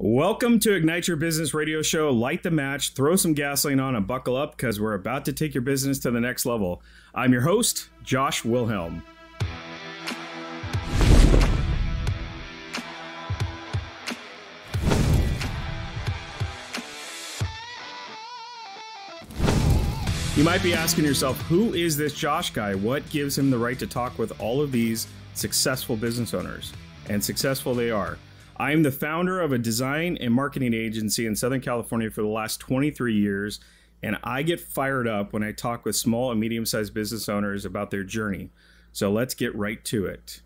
Welcome to Ignite Your Business radio show. Light the match, throw some gasoline on, and buckle up because we're about to take your business to the next level. I'm your host, Josh Wilhelm. You might be asking yourself, who is this Josh guy? What gives him the right to talk with all of these successful business owners? And successful they are. I am the founder of a design and marketing agency in Southern California for the last 23 years, and I get fired up when I talk with small and medium-sized business owners about their journey. So let's get right to it.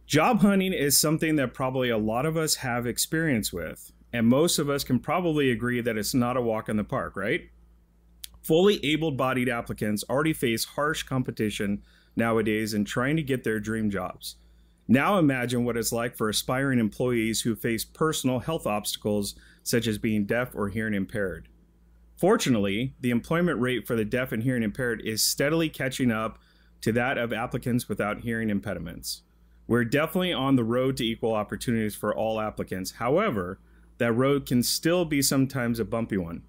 Job hunting is something that probably a lot of us have experience with, and most of us can probably agree that it's not a walk in the park, right? Fully able-bodied applicants already face harsh competition nowadays in trying to get their dream jobs. Now imagine what it's like for aspiring employees who face personal health obstacles such as being deaf or hearing impaired. Fortunately, the employment rate for the deaf and hearing impaired is steadily catching up to that of applicants without hearing impediments. We're definitely on the road to equal opportunities for all applicants. However, that road can still be sometimes a bumpy one.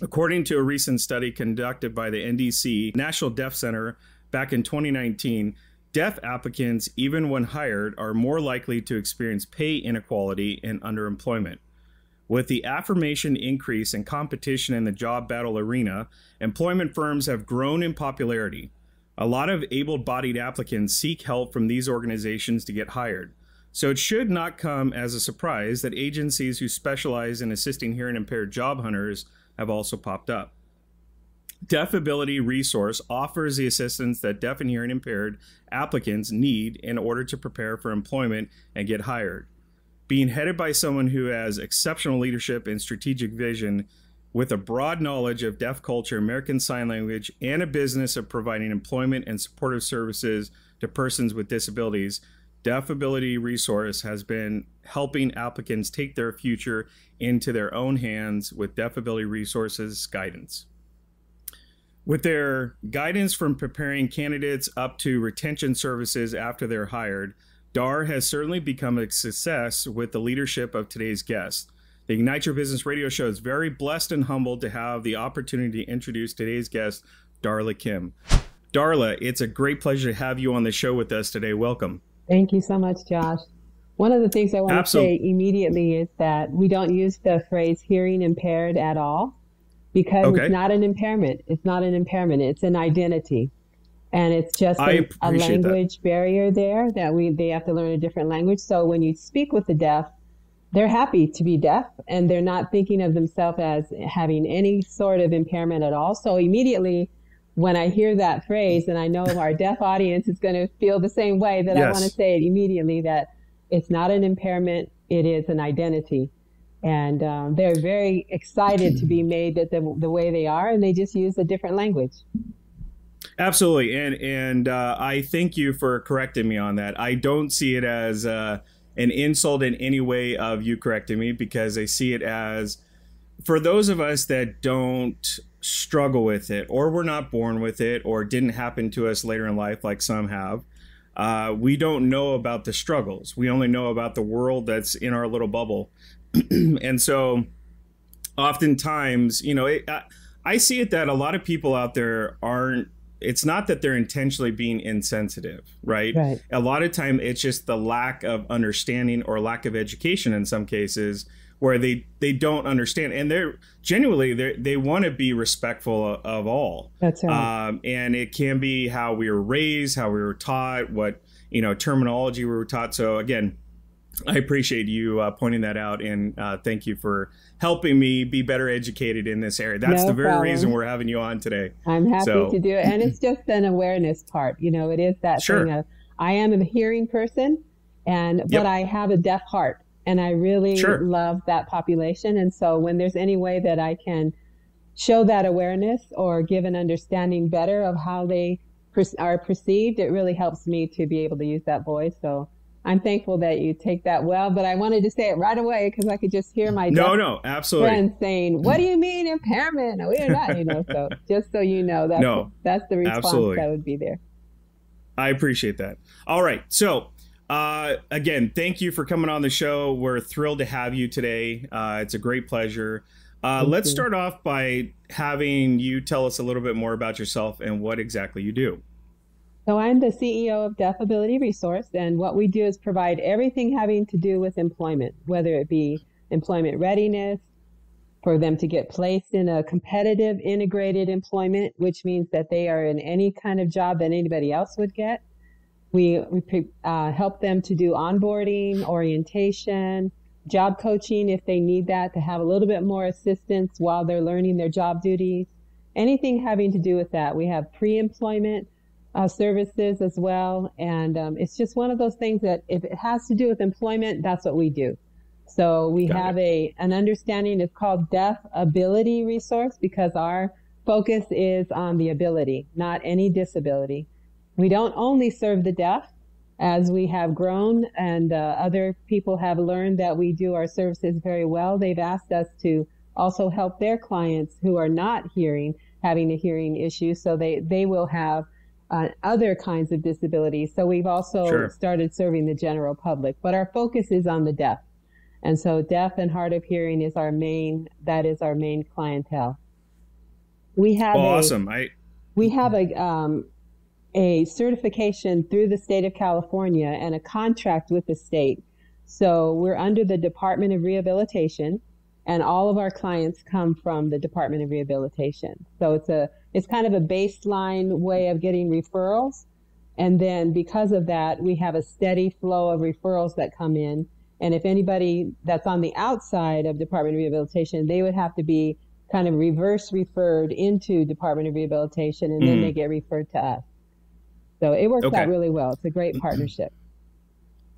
According to a recent study conducted by the NDC National Deaf Center back in 2019, deaf applicants, even when hired, are more likely to experience pay inequality and underemployment. With the aforementioned increase in competition in the job battle arena, employment firms have grown in popularity. A lot of able-bodied applicants seek help from these organizations to get hired. So it should not come as a surprise that agencies who specialize in assisting hearing impaired job hunters have also popped up. Deaf Ability Resource offers the assistance that deaf and hearing impaired applicants need in order to prepare for employment and get hired. Being headed by someone who has exceptional leadership and strategic vision with a broad knowledge of deaf culture, American Sign Language, and a business of providing employment and supportive services to persons with disabilities, Deaf Ability Resource has been helping applicants take their future into their own hands with Deaf Ability Resource's guidance. With their guidance from preparing candidates up to retention services after they're hired, DAR has certainly become a success with the leadership of today's guest. The Ignite Your Business radio show is very blessed and humbled to have the opportunity to introduce today's guest, Darla Kim. Darla, it's a great pleasure to have you on the show with us today. Welcome. Thank you so much, Josh. One of the things I want to say immediately is that we don't use the phrase hearing impaired at all. Because It's not an impairment. It's not an impairment. It's an identity. And it's just a language barrier there that they have to learn a different language. So when you speak with the deaf, they're happy to be deaf and they're not thinking of themselves as having any sort of impairment at all. So immediately when I hear that phrase, and I know our deaf audience is going to feel the same way, that I want to say it immediately, that it's not an impairment, it is an identity. And they're very excited to be made that the way they are, and they just use a different language. Absolutely. And I thank you for correcting me on that. I don't see it as an insult in any way of you correcting me, because I see it as, for those of us that don't struggle with it, or were not born with it, or didn't happen to us later in life like some have, we don't know about the struggles. We only know about the world that's in our little bubble. And so oftentimes, I see it that a lot of people out there it's not that they're intentionally being insensitive, right? A lot of time it's just the lack of understanding or lack of education in some cases where they don't understand. And they're genuinely, they want to be respectful of all. That's right. And it can be how we were raised, how we were taught, what, terminology we were taught. So again, I appreciate you pointing that out, and thank you for helping me be better educated in this area. That's the very reason we're having you on today. I'm happy to do it. And it's just an awareness part. It is that thing of, I am a hearing person, but I have a deaf heart, and I really love that population. And so when there's any way that I can show that awareness or give an understanding better of how they are perceived, it really helps me to be able to use that voice. So I'm thankful that you take that well, but I wanted to say it right away because I could just hear my absolutely friends saying, "What do you mean impairment? No, we're not." So just so you know, that's the response that would be there. I appreciate that. All right, so Again, thank you for coming on the show. We're thrilled to have you today. It's a great pleasure. Let's start off by having you tell us a little bit more about yourself and what exactly you do. So I'm the CEO of Deaf Ability Resource, and what we do is provide everything having to do with employment, whether it be employment readiness, for them to get placed in a competitive integrated employment, which means that they are in any kind of job that anybody else would get. We help them to do onboarding, orientation, job coaching if they need that, to have a little bit more assistance while they're learning their job duties. Anything having to do with that. We have pre-employment services as well. And it's just one of those things that if it has to do with employment, that's what we do. So we have an understanding. It's called Deaf Ability Resource because our focus is on the ability, not any disability. We don't only serve the deaf. As we have grown and other people have learned that we do our services very well, they've asked us to also help their clients who are not hearing, having a hearing issue, so they will have other kinds of disabilities. So we've also started serving the general public, but our focus is on the deaf. And so deaf and hard of hearing is our main clientele. We have a certification through the state of California and a contract with the state. So we're under the Department of Rehabilitation, and all of our clients come from the Department of Rehabilitation. So it's kind of a baseline way of getting referrals. And then because of that, we have a steady flow of referrals that come in. And if anybody that's on the outside of Department of Rehabilitation, they would have to be kind of reverse referred into Department of Rehabilitation, and then they get referred to us. So it works out really well. It's a great partnership.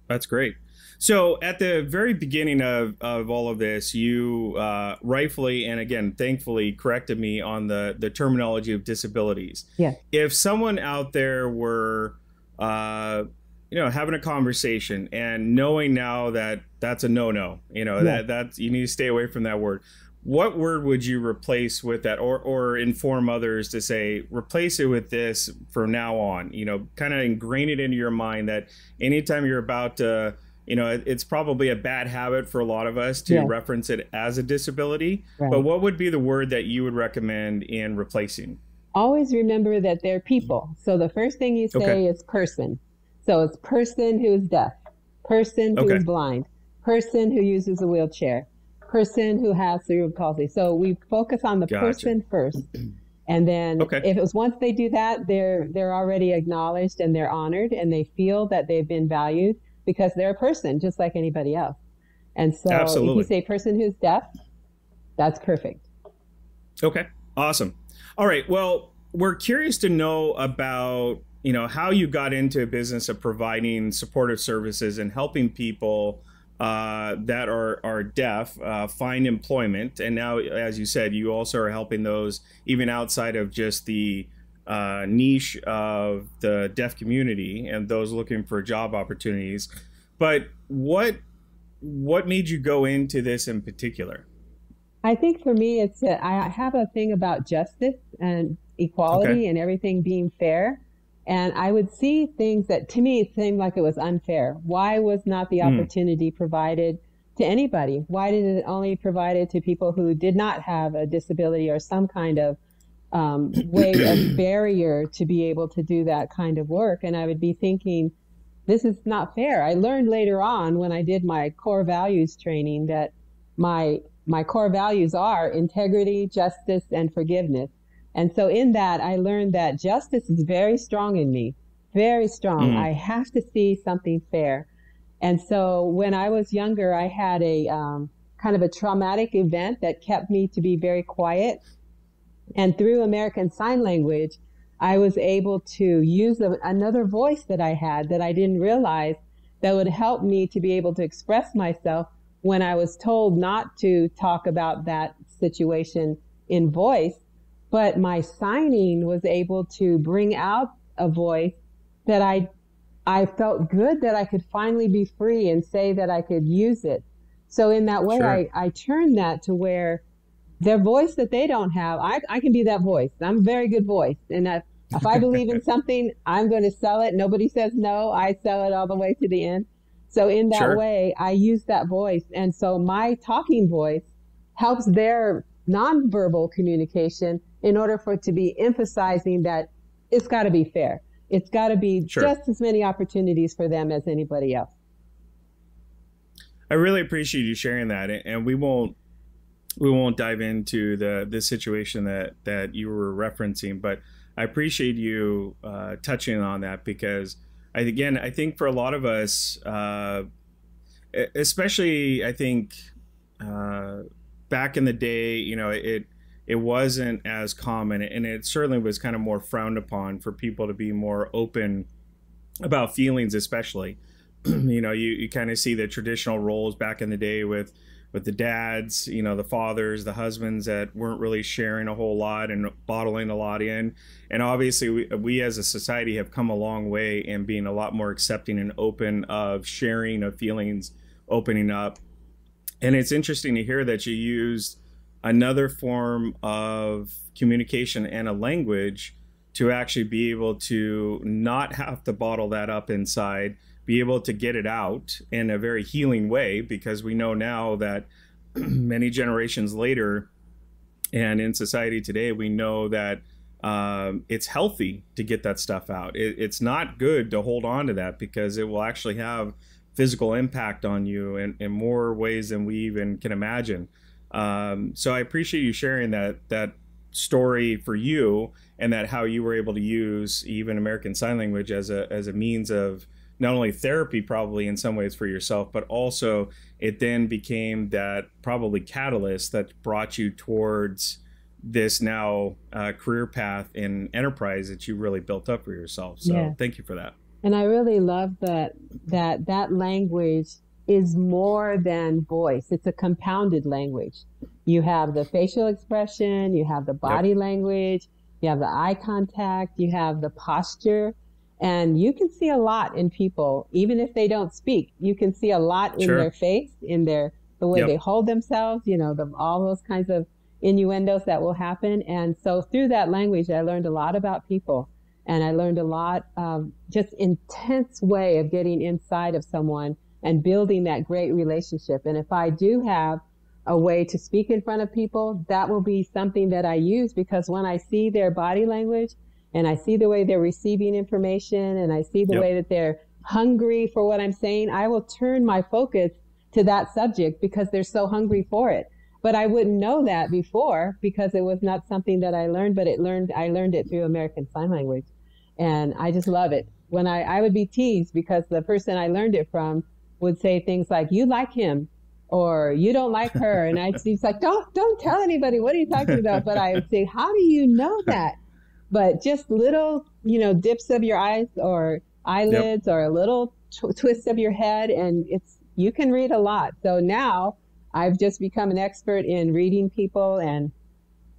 That's great. So at the very beginning of all of this, you rightfully and again, thankfully corrected me on the terminology of disabilities. Yes. If someone out there were, having a conversation and knowing now that that's a no-no, that you need to stay away from that word. What word would you replace with that, or inform others to say, replace it with this from now on, kind of ingrain it into your mind that anytime you're about to, it's probably a bad habit for a lot of us to reference it as a disability. Right. But what would be the word that you would recommend in replacing? Always remember that they're people. So the first thing you say is person. So it's person who is deaf, person who is blind, person who uses a wheelchair, person who has cerebral palsy. So we focus on the person first. And then if it was once they do that, they're already acknowledged and they're honored and they feel that they've been valued because they're a person just like anybody else. And so if you say person who's deaf, that's perfect. Okay, awesome. All right. Well, we're curious to know about, how you got into a business of providing supportive services and helping people that are deaf find employment. And now, as you said, you also are helping those even outside of just the niche of the deaf community and those looking for job opportunities. But what made you go into this in particular? I think for me, I have a thing about justice and equality and everything being fair. And I would see things that to me seemed like it was unfair. Why was not the opportunity provided to anybody? Why did it only provided to people who did not have a disability or some kind of way of barrier to be able to do that kind of work? And I would be thinking, this is not fair. I learned later on when I did my core values training that my core values are integrity, justice, and forgiveness. And so in that, I learned that justice is very strong in me, very strong. I have to see something fair. And so when I was younger, I had a kind of a traumatic event that kept me to be very quiet. And through American Sign Language, I was able to use another voice that I had that I didn't realize that would help me to be able to express myself when I was told not to talk about that situation in voice. But my signing was able to bring out a voice that I felt good that I could finally be free and say that I could use it. So in that way, I turned that to where their voice that they don't have, I can be that voice. I'm a very good voice. And If I believe in something, I'm going to sell it. Nobody says no. I sell it all the way to the end. So in that Sure. way, I use that voice. And so my talking voice helps their nonverbal communication in order for it to be emphasizing that it's got to be fair. It's got to be Sure. just as many opportunities for them as anybody else. I really appreciate you sharing that, and we won't dive into the situation that you were referencing, but I appreciate you touching on that, because I think for a lot of us, especially I think back in the day, it wasn't as common, and it certainly was kind of more frowned upon for people to be more open about feelings, especially. You kind of see the traditional roles back in the day with the dads, the fathers, the husbands that weren't really sharing a whole lot and bottling a lot in. And obviously we as a society have come a long way in being a lot more accepting and open of sharing of feelings, opening up. And it's interesting to hear that you used another form of communication and a language to actually be able to not have to bottle that up inside, be able to get it out in a very healing way, because we know now that many generations later and in society today, we know that it's healthy to get that stuff out. It's not good to hold on to that, because it will actually have physical impact on you in more ways than we even can imagine. So I appreciate you sharing that story for you, and that how you were able to use even American Sign Language as a means of not only therapy probably in some ways for yourself, but also it then became that probably catalyst that brought you towards this now career path in enterprise that you really built up for yourself. So Thank you for that. And I really love that language is more than voice. It's a compounded language. You have the facial expression, you have the body language, you have the eye contact, you have the posture. And you can see a lot in people, even if they don't speak. You can see a lot in their face, in the way they hold themselves, all those kinds of innuendos that will happen. And so through that language, I learned a lot about people. And I learned a lot of just intense way of getting inside of someone and building that great relationship. And if I do have a way to speak in front of people, that will be something that I use, because when I see their body language, and I see the way they're receiving information, and I see the way that they're hungry for what I'm saying, I will turn my focus to that subject because they're so hungry for it. But I wouldn't know that before, because it was not something that I learned, but I learned it through American Sign Language. And I just love it. When I would be teased because the person I learned it from would say things like, "You like him," or "You don't like her." And I'd be like, don't tell anybody. What are you talking about? But I would say, "How do you know that?" But just little, dips of your eyes or eyelids or a little twist of your head, and you can read a lot. So now I've just become an expert in reading people and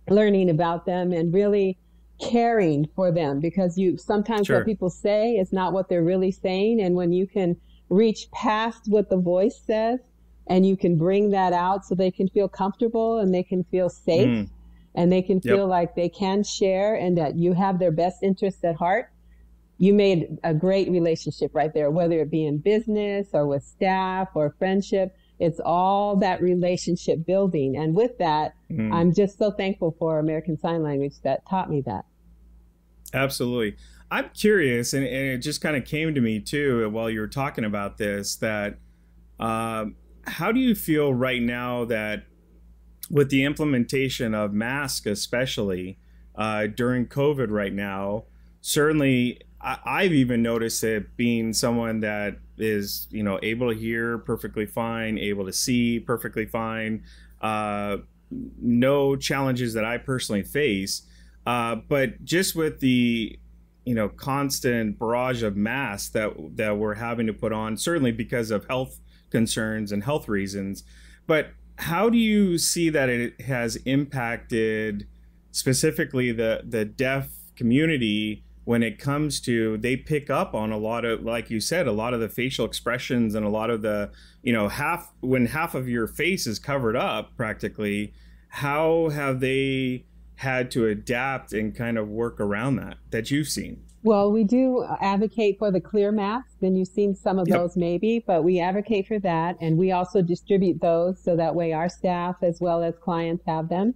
learning about them and really caring for them, because sometimes what people say is not what they're really saying. And when you can reach past what the voice says and you can bring that out so they can feel comfortable and they can feel safe, and they can feel like they can share and that you have their best interests at heart, you made a great relationship right there, whether it be in business or with staff or friendship. It's all that relationship building. And with that, I'm just so thankful for American Sign Language that taught me that. Absolutely. I'm curious, and it just kind of came to me too while you were talking about this, that how do you feel right now that with the implementation of masks, especially during COVID right now, certainly I've even noticed it, being someone that is, able to hear perfectly fine, able to see perfectly fine, no challenges that I personally face. But just with the, constant barrage of masks that we're having to put on, certainly because of health concerns and health reasons. But how do you see that it has impacted specifically the deaf community when it comes to, they pick up on a lot of, like you said, a lot of the facial expressions and a lot of the, when half of your face is covered up practically, how have they had to adapt and kind of work around that you've seen? Well, we do advocate for the clear masks, and you've seen some of those maybe, but we advocate for that. And we also distribute those so that way our staff as well as clients have them.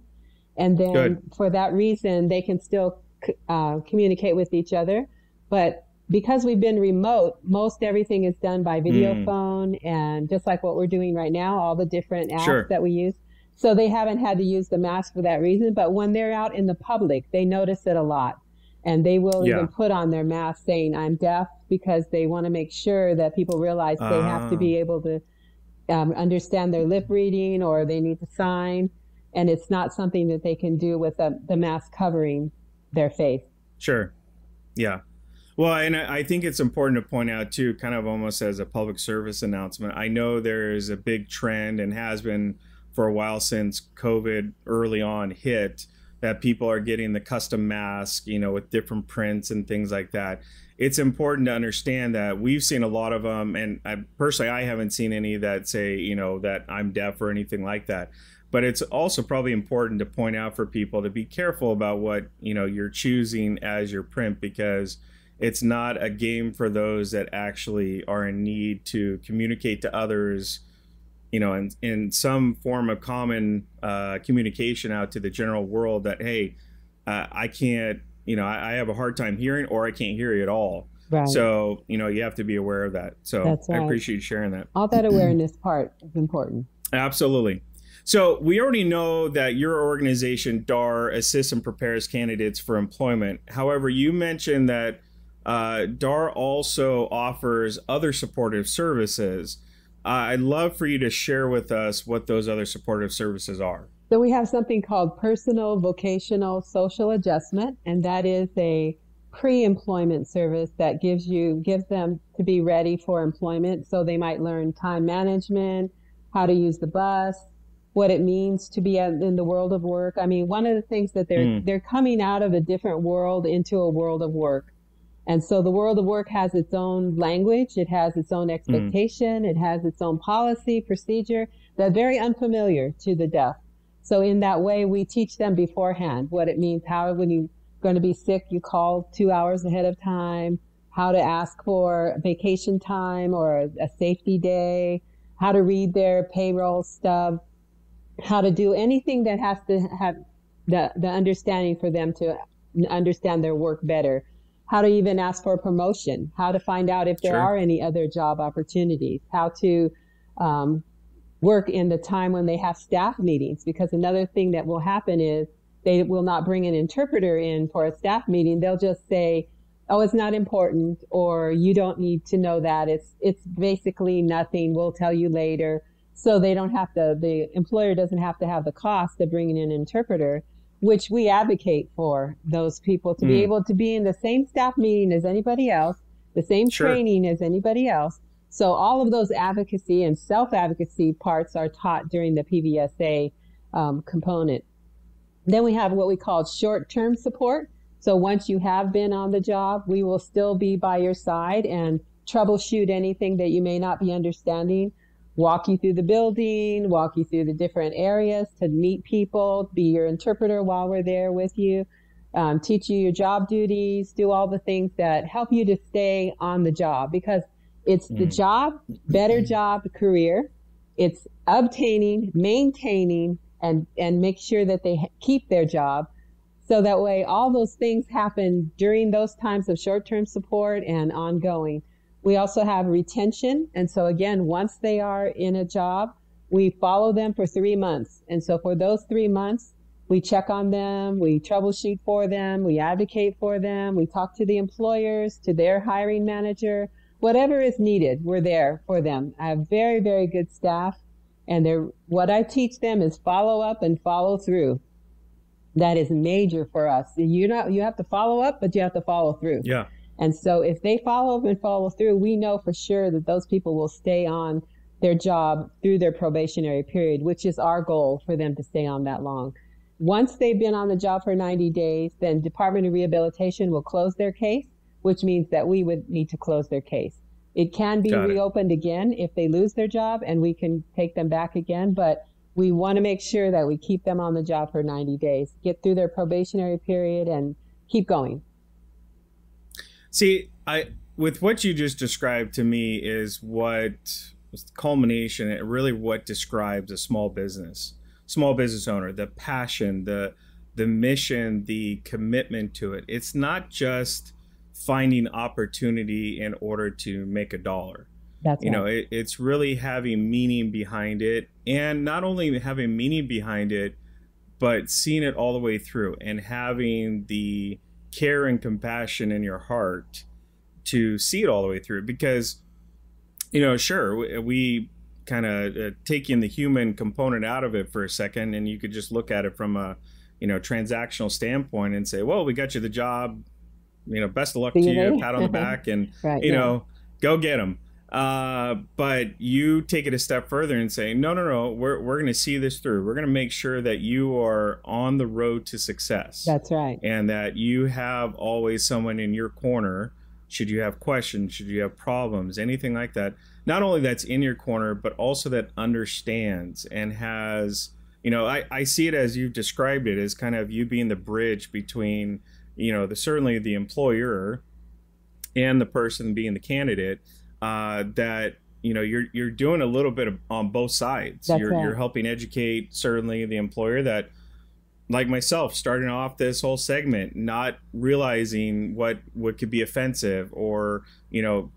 And then for that reason, they can still communicate with each other. But because we've been remote, most everything is done by video phone, and just like what we're doing right now, all the different apps that we use. So they haven't had to use the mask for that reason. But when they're out in the public, they notice it a lot. And they will even put on their mask saying, I'm deaf, because they want to make sure that people realize they have to be able to understand their lip reading, or they need to sign. And it's not something that they can do with the mask covering their face. Sure. Yeah. Well, and I think it's important to point out, too, kind of almost as a public service announcement. I know there is a big trend, and has been for a while since COVID early on hit, that people are getting the custom mask, with different prints and things like that. It's important to understand that we've seen a lot of them. And I haven't seen any that say, that I'm deaf or anything like that. But it's also probably important to point out for people to be careful about what, you're choosing as your print, because it's not a game for those that actually are in need to communicate to others, in some form of common communication out to the general world that, hey, I can't, I have a hard time hearing, or I can't hear you at all. Right. So, you have to be aware of that. So right. I appreciate you sharing that. All that awareness part is important. Absolutely. So we already know that your organization, DAR, assists and prepares candidates for employment. However, you mentioned that DAR also offers other supportive services. I'd love for you to share with us what those other supportive services are. So we have something called personal vocational social adjustment, and that is a pre-employment service that gives them to be ready for employment. So they might learn time management, how to use the bus, what it means to be in the world of work. I mean, one of the things that they're coming out of a different world into a world of work. And so the world of work has its own language, it has its own expectation, it has its own policy, procedure, that's very unfamiliar to the deaf. So in that way, we teach them beforehand what it means, how when you're going to be sick, you call 2 hours ahead of time, how to ask for vacation time or a safety day, how to read their payroll stub, how to do anything that has to have the understanding for them to understand their work better. How to even ask for a promotion, how to find out if there are any other job opportunities, how to work in the time when they have staff meetings. Because another thing that will happen is they will not bring an interpreter in for a staff meeting. They'll just say, oh, it's not important, or you don't need to know that. It's basically nothing. We'll tell you later. So they don't have to, the employer doesn't have to have the cost of bringing in an interpreter, which we advocate for those people to be able to be in the same staff meeting as anybody else, the same training as anybody else. So all of those advocacy and self-advocacy parts are taught during the PVSA component. Then we have what we call short-term support. So once you have been on the job, we will still be by your side and troubleshoot anything that you may not be understanding. Walk you through the building, walk you through the different areas to meet people, be your interpreter while we're there with you, teach you your job duties, do all the things that help you to stay on the job, because it's the job, better job, career. It's obtaining, maintaining, and make sure that they keep their job. So that way all those things happen during those times of short-term support and ongoing. We also have retention. And so again, once they are in a job, we follow them for 3 months. And so for those 3 months, we check on them, we troubleshoot for them, we advocate for them, we talk to the employers, to their hiring manager, whatever is needed, we're there for them. I have very, very good staff, and what I teach them is follow up and follow through. That is major for us. You have to follow up, but you have to follow through. Yeah. And so if they follow up and follow through, we know for sure that those people will stay on their job through their probationary period, which is our goal for them to stay on that long. Once they've been on the job for 90 days, then Department of Rehabilitation will close their case, which means that we would need to close their case. It can be reopened again if they lose their job, and we can take them back again. But we want to make sure that we keep them on the job for 90 days, get through their probationary period and keep going. See, with what you just described to me is what was the culmination, really what describes a small business owner, the passion, the mission, the commitment to it. It's not just finding opportunity in order to make a dollar. That's right. It's really having meaning behind it, and not only having meaning behind it, but seeing it all the way through and having the care and compassion in your heart to see it all the way through. Because, sure, we kind of taking the human component out of it for a second, and you could just look at it from a, transactional standpoint and say, well, we got you the job, best of luck to you, pat on the back, and, right, go get them. But you take it a step further and say, no, we're going to see this through. We're going to make sure that you are on the road to success. That's right. And that you have always someone in your corner. Should you have questions, should you have problems, anything like that, not only that's in your corner, but also that understands and has, I see it as you've described it as kind of you being the bridge between, certainly the employer and the person being the candidate, that, you're doing a little bit on both sides. You're helping educate certainly the employer that, like myself, starting off this whole segment, not realizing what could be offensive or,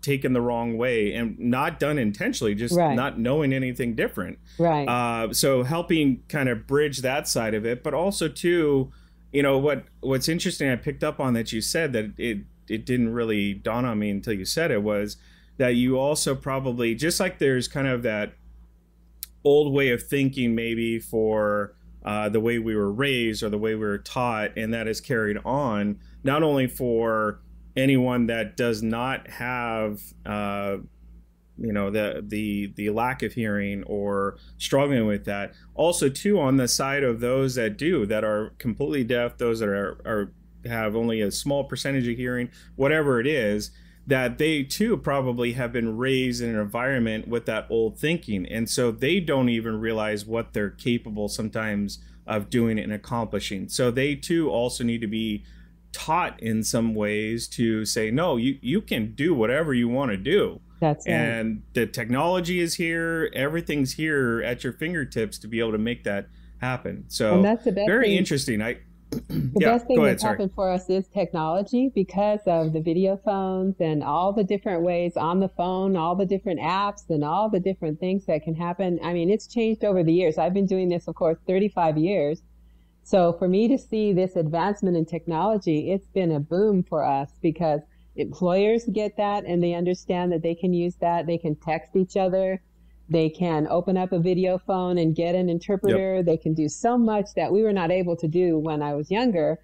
taken the wrong way, and not done intentionally, just not knowing anything different. Right. So helping kind of bridge that side of it, but also too, what's interesting, I picked up on that you said that it didn't really dawn on me until you said it, was that you also probably, just like there's kind of that old way of thinking maybe for the way we were raised or the way we were taught, and that is carried on not only for anyone that does not have the lack of hearing or struggling with that, also too on the side of those that do, that are completely deaf, those that are have only a small percentage of hearing, whatever it is, that they too probably have been raised in an environment with that old thinking. And so they don't even realize what they're capable sometimes of doing and accomplishing. So they too also need to be taught in some ways to say, no, you can do whatever you want to do. That's right. And the technology is here. Everything's here at your fingertips to be able to make that happen. So that's the best very thing. Interesting. The best thing that's happened for us is technology, because of the video phones and all the different ways on the phone, all the different apps and all the different things that can happen. I mean, it's changed over the years. I've been doing this, of course, 35 years. So for me to see this advancement in technology, it's been a boom for us, because employers get that and they understand that they can use that. They can text each other. They can open up a video phone and get an interpreter. Yep. They can do so much that we were not able to do when I was younger.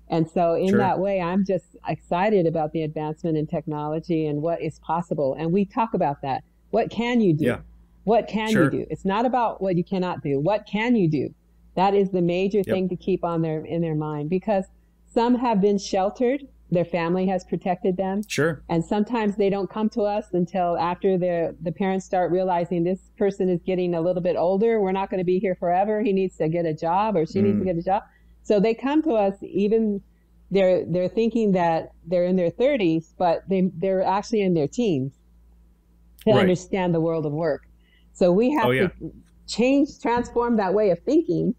And so in that way, I'm just excited about the advancement in technology and what is possible. And we talk about that. What can you do? Yeah. What can you do? It's not about what you cannot do. What can you do? That is the major thing to keep on in their mind, because some have been sheltered. Their family has protected them. Sure. And sometimes they don't come to us until after the parents start realizing this person is getting a little bit older. We're not going to be here forever. He needs to get a job, or she needs to get a job. So they come to us, even they're thinking that they're in their 30s, but they're actually in their teens to understand the world of work. So we have to transform that way of thinking,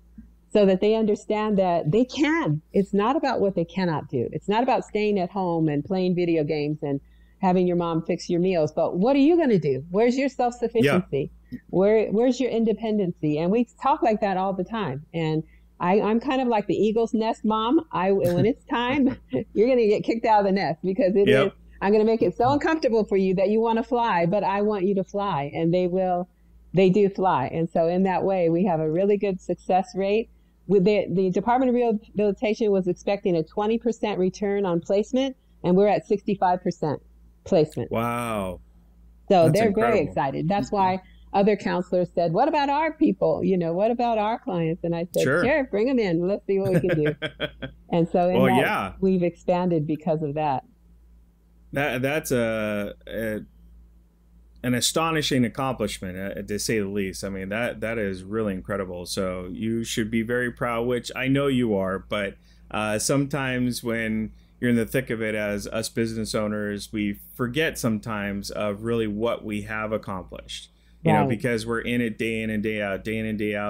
so that they understand that they can. It's not about what they cannot do. It's not about staying at home and playing video games and having your mom fix your meals. But what are you going to do? Where's your self-sufficiency? Yeah. Where's your independency? And we talk like that all the time. And I'm kind of like the eagle's nest mom. When it's time, you're going to get kicked out of the nest, because it is. I'm going to make it so uncomfortable for you that you want to fly, but I want you to fly. And they do fly. And so in that way, we have a really good success rate. With the Department of Rehabilitation was expecting a 20% return on placement, and we're at 65% placement. Wow. So that's they're incredible. Very excited. That's why other counselors said, what about our people? What about our clients? And I said, sure, bring them in. Let's see what we can do. And so we've expanded because of that. That's an an astonishing accomplishment, to say the least. I mean, that is really incredible. So you should be very proud, which I know you are. But sometimes when you're in the thick of it as us business owners, we forget sometimes of really what we have accomplished. You know, because we're in it day in and day out,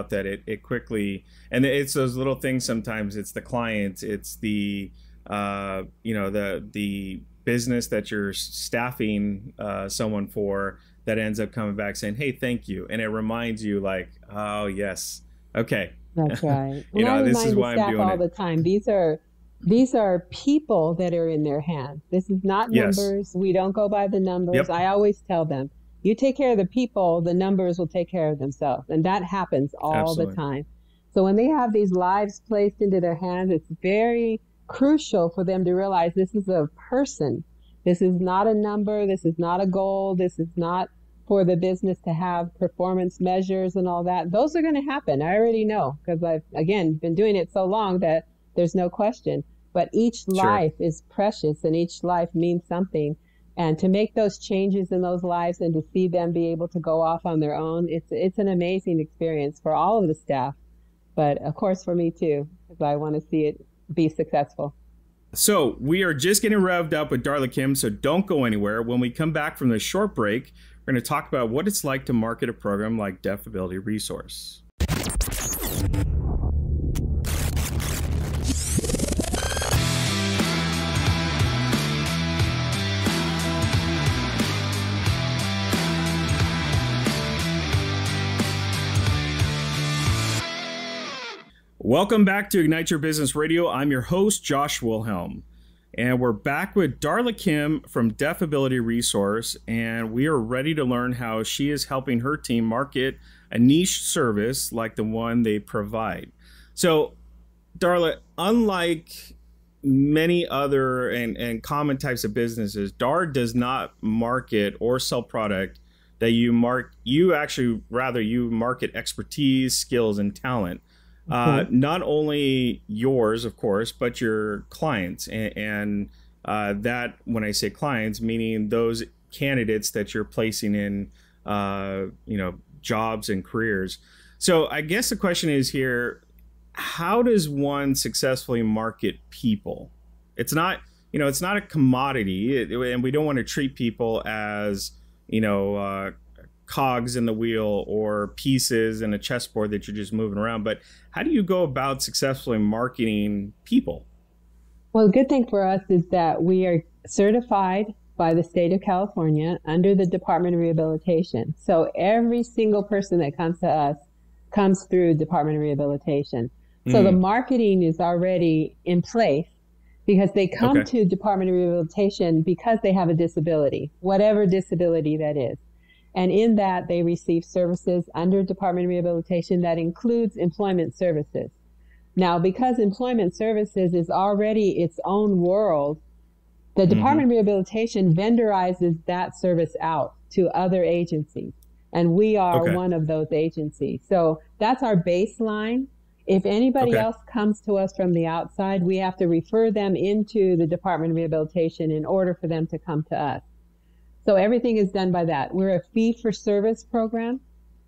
that it quickly, and it's those little things. Sometimes it's the clients, it's the, the business that you're staffing someone for that ends up coming back saying, hey, thank you. And it reminds you like, oh, yes. Okay. That's right. This is why I'm doing all the time. These are people that are in their hands. This is not numbers. We don't go by the numbers. Yep. I always tell them, you take care of the people, the numbers will take care of themselves. And that happens all the time. So when they have these lives placed into their hands, it's very crucial for them to realize this is a person. This is not a number. This is not a goal. This is not for the business to have performance measures and all that. Those are going to happen. I already know because I've, again, been doing it so long that there's no question. But each life is precious and each life means something. And to make those changes in those lives and to see them be able to go off on their own, it's an amazing experience for all of the staff. But of course for me too, because I want to see it be successful. So we are just getting revved up with Darla Kim, so don't go anywhere. When we come back from the short break, we're going to talk about what it's like to market a program like Deaf Ability Resource. Welcome back to Ignite Your Business Radio. I'm your host, Josh Wilhelm, and we're back with Darla Kim from Deaf Ability Resource, and we are ready to learn how she is helping her team market a niche service like the one they provide. So, Darla, unlike many other and common types of businesses, DAR does not market or sell product that you market expertise, skills, and talent. Not only yours, of course, but your clients. And that, when I say clients, meaning those candidates that you're placing in, jobs and careers. So I guess the question is here, how does one successfully market people? It's not a commodity, and we don't want to treat people as, cogs in the wheel or pieces in a chessboard that you're just moving around. But how do you go about successfully marketing people? Well, the good thing for us is that we are certified by the state of California under the Department of Rehabilitation. So every single person that comes to us comes through Department of Rehabilitation. So the marketing is already in place because they come to Department of Rehabilitation because they have a disability, whatever disability that is. And in that, they receive services under Department of Rehabilitation that includes employment services. Now, because employment services is already its own world, the Department of Rehabilitation vendorizes that service out to other agencies. And we are one of those agencies. So that's our baseline. If anybody else comes to us from the outside, we have to refer them into the Department of Rehabilitation in order for them to come to us. So everything is done by that. We're a fee-for-service program.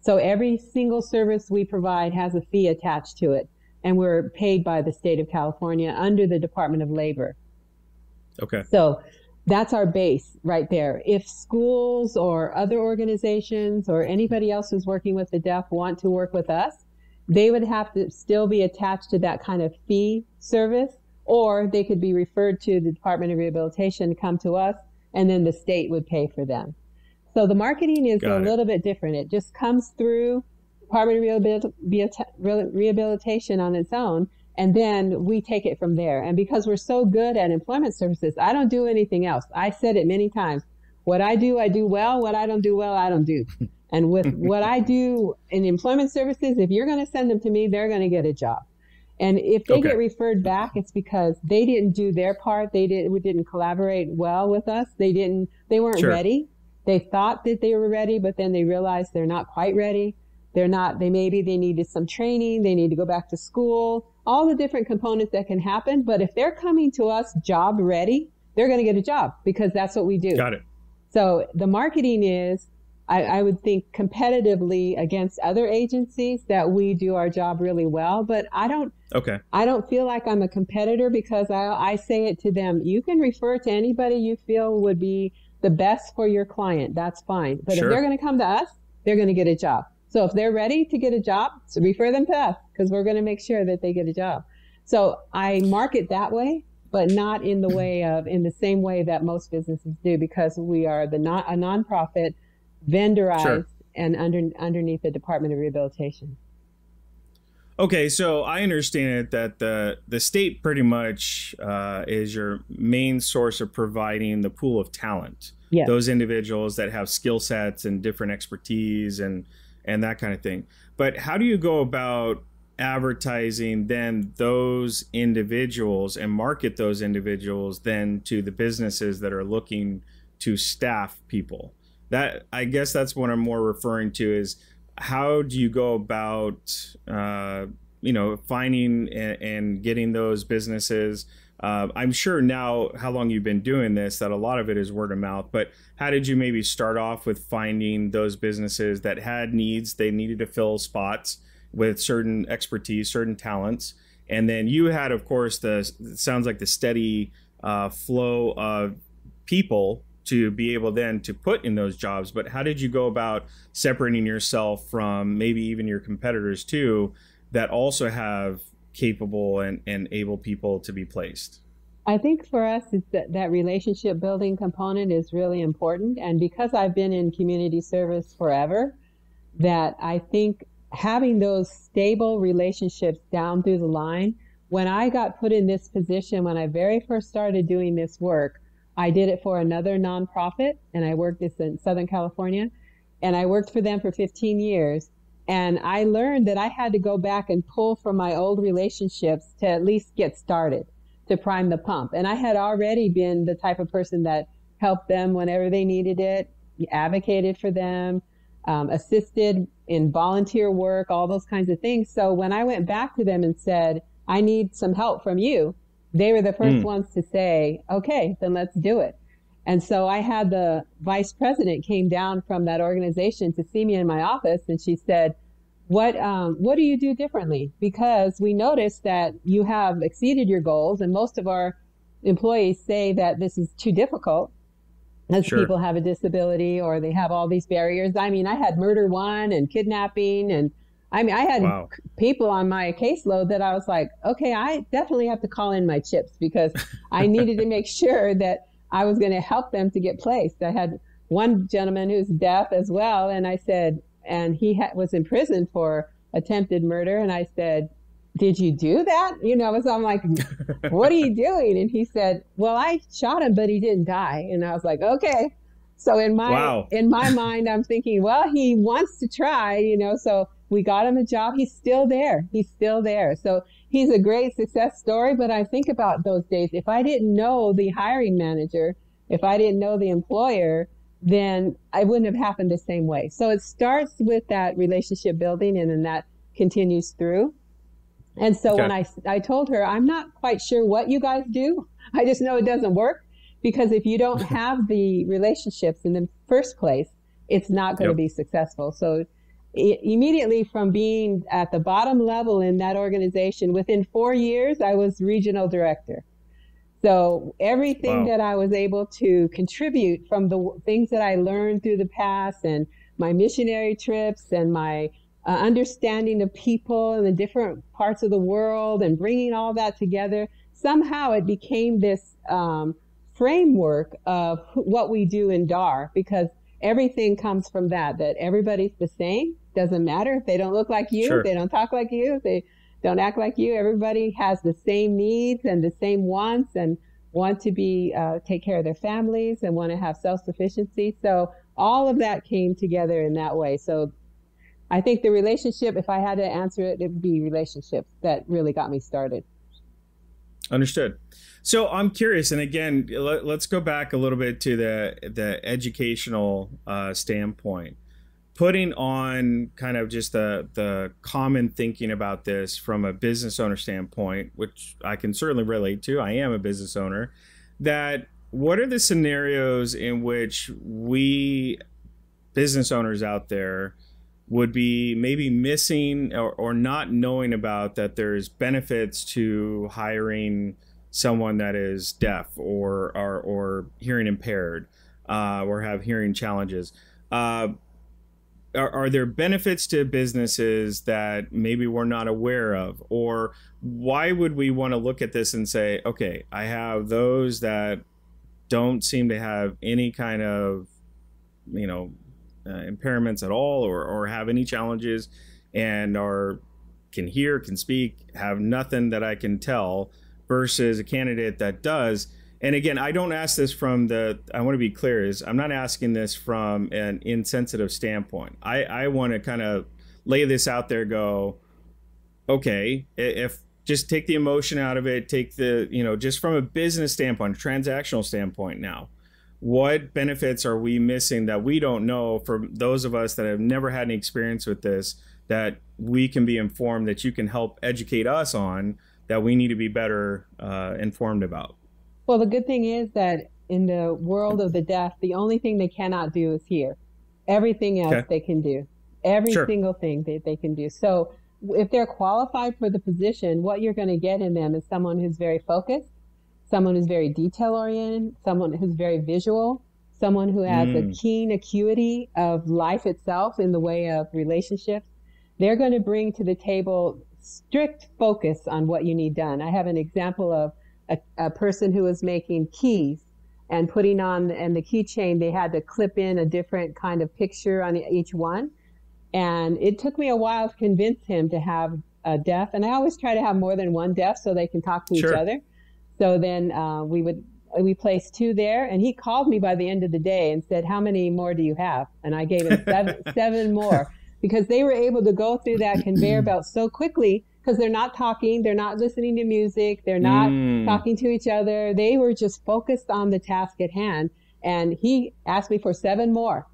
So every single service we provide has a fee attached to it. And we're paid by the state of California under the Department of Labor. Okay. So that's our base right there. If schools or other organizations or anybody else who's working with the deaf want to work with us, they would have to still be attached to that kind of fee service, or they could be referred to the Department of Rehabilitation to come to us, and then the state would pay for them. So the marketing is a little bit different. It just comes through Department of Rehabilitation on its own, and then we take it from there. And because we're so good at employment services, I don't do anything else. I said it many times. What I do well. What I don't do well, I don't do. And with what I do in employment services, if you're going to send them to me, they're going to get a job. And if they get referred back, it's because they didn't do their part. We didn't collaborate well with us. They weren't ready. They thought that they were ready, but then they realized they're not quite ready. They needed some training. They need to go back to school, all the different components that can happen. But if they're coming to us job ready, they're going to get a job because that's what we do. Got it. So the marketing is, I would think competitively against other agencies that we do our job really well, but I don't feel like I'm a competitor because I say it to them. You can refer to anybody you feel would be the best for your client. That's fine. But if they're going to come to us, they're going to get a job. So if they're ready to get a job, so refer them to us because we're going to make sure that they get a job. So I market that way, but not in the same way that most businesses do, because we are a nonprofit, vendorized, and underneath the Department of Rehabilitation. Okay, so I understand that the state pretty much is your main source of providing the pool of talent. Yes. Those individuals that have skill sets and different expertise and that kind of thing. But how do you go about advertising then those individuals and market those individuals then to the businesses that are looking to staff people? That, I guess that's what I'm more referring to, is how do you go about, finding and getting those businesses? I'm sure now, how long you've been doing this, that a lot of it is word of mouth, but how did you maybe start off with finding those businesses that had needs, they needed to fill spots with certain expertise, certain talents? And then you had, of course, it sounds like the steady flow of people to be able then to put in those jobs. But how did you go about separating yourself from maybe even your competitors too, that also have capable and able people to be placed? I think for us, it's that relationship building component is really important. And because I've been in community service forever, that I think having those stable relationships down through the line, when I got put in this position, when I very first started doing this work, I did it for another nonprofit, and I worked this in Southern California, and I worked for them for 15 years. And I learned that I had to go back and pull from my old relationships to at least get started, to prime the pump. And I had already been the type of person that helped them whenever they needed it, advocated for them, assisted in volunteer work, all those kinds of things. So when I went back to them and said, I need some help from you, they were the first ones to say, okay, then let's do it. And so I had the vice president came down from that organization to see me in my office, and she said, what do you do differently? Because we noticed that you have exceeded your goals, and most of our employees say that this is too difficult as people have a disability or they have all these barriers. I mean, I had murder one and kidnapping, and I mean, I had people on my caseload that I was like, okay, I definitely have to call in my chips because I needed to make sure that I was going to help them to get placed. I had one gentleman who's deaf as well, and I said, and he was in prison for attempted murder, and I said, did you do that? So I'm like, what are you doing? And he said, well, I shot him, but he didn't die. And I was like, okay. So in my mind, I'm thinking, well, he wants to try, so we got him a job. He's still there. So he's a great success story. But I think about those days. If I didn't know the hiring manager, if I didn't know the employer, then I wouldn't have happened the same way. So it starts with that relationship building, and then that continues through. And so when I told her, I'm not quite sure what you guys do. I just know it doesn't work, because if you don't have the relationships in the first place, it's not going to be successful. So immediately from being at the bottom level in that organization, within 4 years, I was regional director. So everything that I was able to contribute from the things that I learned through the past and my missionary trips and my understanding of people in the different parts of the world and bringing all that together, somehow it became this framework of what we do in DAR, because everything comes from that everybody's the same. Doesn't matter if they don't look like you, if they don't talk like you, if they don't act like you. Everybody has the same needs and the same wants and want to be take care of their families and want to have self-sufficiency. So all of that came together in that way. So I think the relationship, if I had to answer it, it would be relationships that really got me started. Understood. So I'm curious, and again, let's go back a little bit to the educational standpoint. Putting on kind of just the common thinking about this from a business owner standpoint, which I can certainly relate to. I am a business owner. That what are the scenarios in which we business owners out there would be maybe missing or not knowing about that there's benefits to hiring someone that is deaf or hearing impaired or have hearing challenges? Are there benefits to businesses that maybe we're not aware of? Or why would we want to look at this and say, okay, I have those that don't seem to have any kind of, impairments at all or have any challenges and can hear, can speak, have nothing that I can tell, versus a candidate that does. And again, I don't ask this I want to be clear, I'm not asking this from an insensitive standpoint. I want to kind of lay this out there, go, okay, if just take the emotion out of it, take the, just from a business standpoint, a transactional standpoint now, what benefits are we missing that we don't know for those of us that have never had any experience with this, that we can be informed, that you can help educate us on, that we need to be better informed about? Well, the good thing is that in the world of the deaf, the only thing they cannot do is hear. Everything else they can do. Every single thing that they can do. So if they're qualified for the position, what you're going to get in them is someone who's very focused, someone who's very detail-oriented, someone who's very visual, someone who has a keen acuity of life itself in the way of relationships. They're going to bring to the table strict focus on what you need done. I have an example of a person who was making keys and putting on, and the keychain, they had to clip in a different kind of picture on each one. And it took me a while to convince him to have a deaf. And I always try to have more than one deaf so they can talk to each other. So then we placed 2 there, and he called me by the end of the day and said, how many more do you have? And I gave him 7 more, because they were able to go through that conveyor belt so quickly, because they're not talking, they're not listening to music, they're not talking to each other. They were just focused on the task at hand. And he asked me for 7 more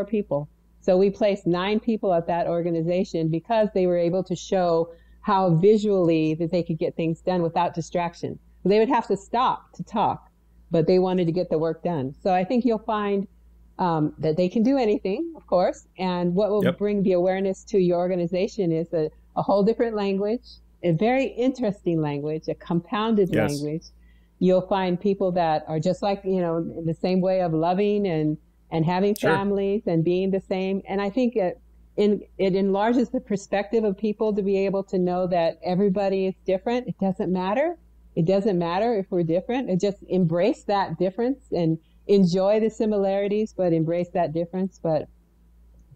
people. So we placed 9 people at that organization because they were able to show how visually that they could get things done without distraction. They would have to stop to talk, but they wanted to get the work done. So I think you'll find that they can do anything, of course. And what will bring the awareness to your organization is a whole different language, a very interesting language, a compounded language. You'll find people that are just like, in the same way of loving and having families and being the same. And I think it enlarges the perspective of people to be able to know that everybody is different. It doesn't matter. It doesn't matter if we're different. It just embrace that difference and enjoy the similarities, but embrace that difference. But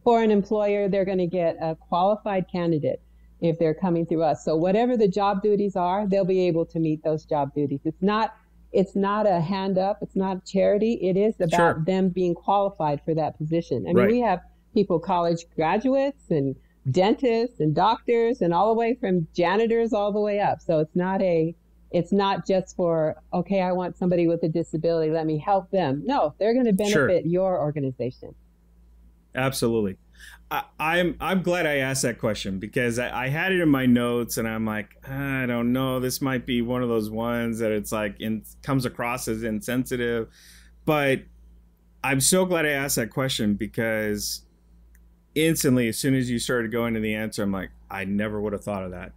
for an employer, they're going to get a qualified candidate if they're coming through us. So whatever the job duties are, they'll be able to meet those job duties. It's not a hand up. It's not charity. It is about them being qualified for that position. I mean, we have people, college graduates and dentists and doctors, and all the way from janitors all the way up. So it's not just for, okay, I want somebody with a disability, let me help them. No, they're going to benefit your organization. Absolutely. I'm glad I asked that question, because I had it in my notes and I'm like, I don't know, this might be one of those ones that it's like comes across as insensitive. But I'm so glad I asked that question, because instantly, as soon as you started going to the answer, I'm like, I never would have thought of that.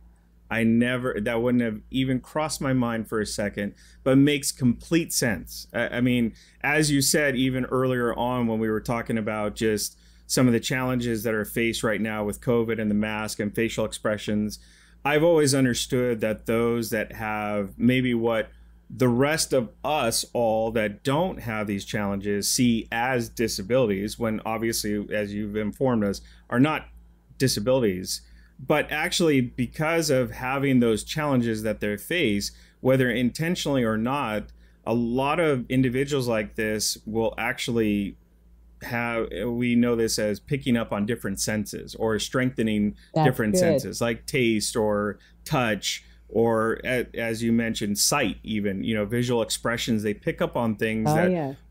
That wouldn't have even crossed my mind for a second, but makes complete sense. I mean, as you said, even earlier on when we were talking about just some of the challenges that are faced right now with COVID and the mask and facial expressions, I've always understood that those that have maybe what the rest of us all that don't have these challenges see as disabilities, when obviously, as you've informed us, are not disabilities. But actually, because of having those challenges that they face, whether intentionally or not, a lot of individuals like this will actually have, we know this as picking up on different senses or strengthening different senses, like taste or touch, or as you mentioned, sight, even, visual expressions. They pick up on things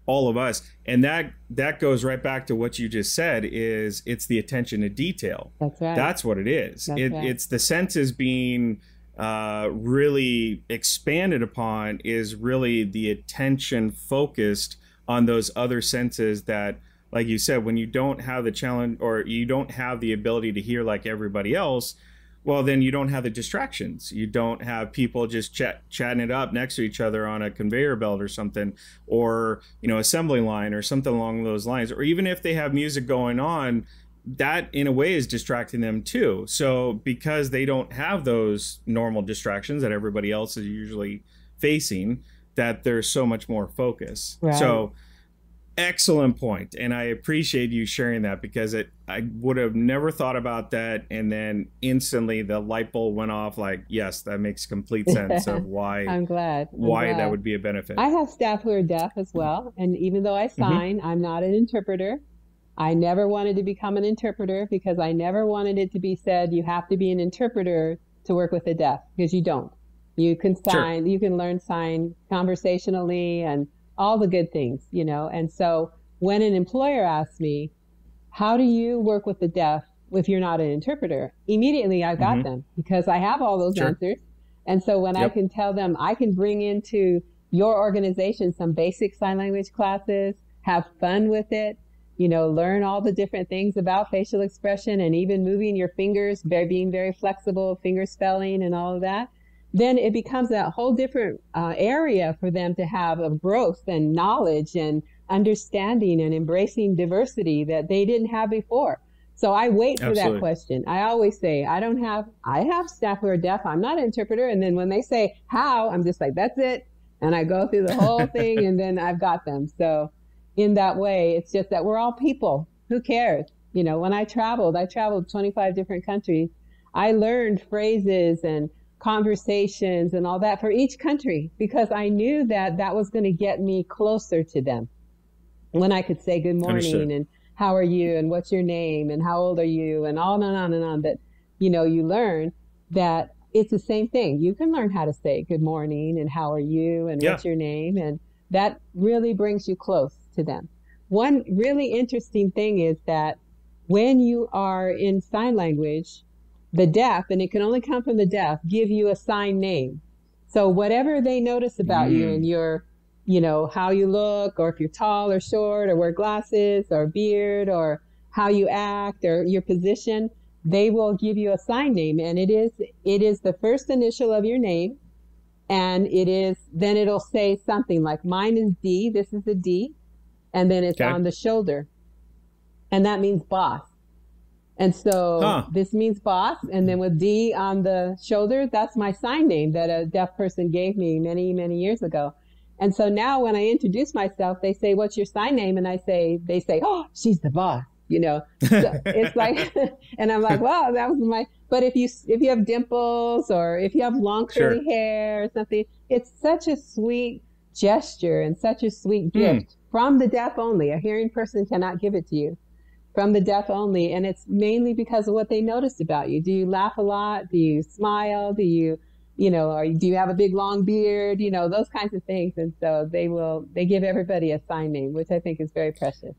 all of us. And that goes right back to what you just said, is it's the attention to detail. That's right. That's what it is. It's the senses being really expanded upon, is really the attention focused on those other senses that like you said, when you don't have the challenge or you don't have the ability to hear like everybody else, well, then you don't have the distractions. You don't have people just chatting it up next to each other on a conveyor belt or something, or, you know, assembly line or something along those lines. Or even if they have music going on, that in a way is distracting them too. So because they don't have those normal distractions that everybody else is usually facing, that there's so much more focus. Right. So excellent point. And I appreciate you sharing that, because I would have never thought about that. And then instantly the light bulb went off, like, yes, that makes complete sense of why I'm glad that would be a benefit. I have staff who are deaf as well. And even though I sign, I'm not an interpreter. I never wanted to become an interpreter, because I never wanted it to be said, you have to be an interpreter to work with the deaf, because you don't. You can sign, you can learn sign conversationally and all the good things, you know. And so when an employer asks me, how do you work with the deaf if you're not an interpreter? Immediately I got them, because I have all those answers. And so when I can tell them, I can bring into your organization some basic sign language classes, have fun with it, you know, learn all the different things about facial expression and even moving your fingers, being very flexible, finger spelling and all of that, then it becomes a whole different area for them to have of growth and knowledge and understanding and embracing diversity that they didn't have before. So I wait for that question. I always say, I have staff who are deaf. I'm not an interpreter. And then when they say how, I'm just like, that's it. And I go through the whole thing and then I've got them. So in that way, it's just that we're all people. Who cares? You know, when I traveled 25 different countries. I learned phrases and conversations and all that for each country, because I knew that that was going to get me closer to them. When I could say good morning and how are you and what's your name and how old are you and on and on and on, that, you know, you learn that it's the same thing. You can learn how to say good morning and how are you and what's your name, and that really brings you close to them. One really interesting thing is that when you are in sign language, the deaf, and it can only come from the deaf, give you a sign name. So whatever they notice about you and your, you know, how you look, or if you're tall or short, or wear glasses or beard, or how you act, or your position, they will give you a sign name. And it is the first initial of your name. And then it'll say something like, mine is D, this is a D. And then it's on the shoulder. And that means boss. And so this means boss. And then with D on the shoulder, that's my sign name that a deaf person gave me many, many years ago. And so now when I introduce myself, they say, what's your sign name? And they say, oh, she's the boss, you know. So it's like, and I'm like, well, that was but if you have dimples, or if you have long curly hair or something, it's such a sweet gesture and such a sweet gift from the deaf only. A hearing person cannot give it to you. From the deaf only. And it's mainly because of what they noticed about you. Do you laugh a lot? Do you smile? Do you know, or do you have a big long beard? You know, those kinds of things. And so they give everybody a sign name, which I think is very precious.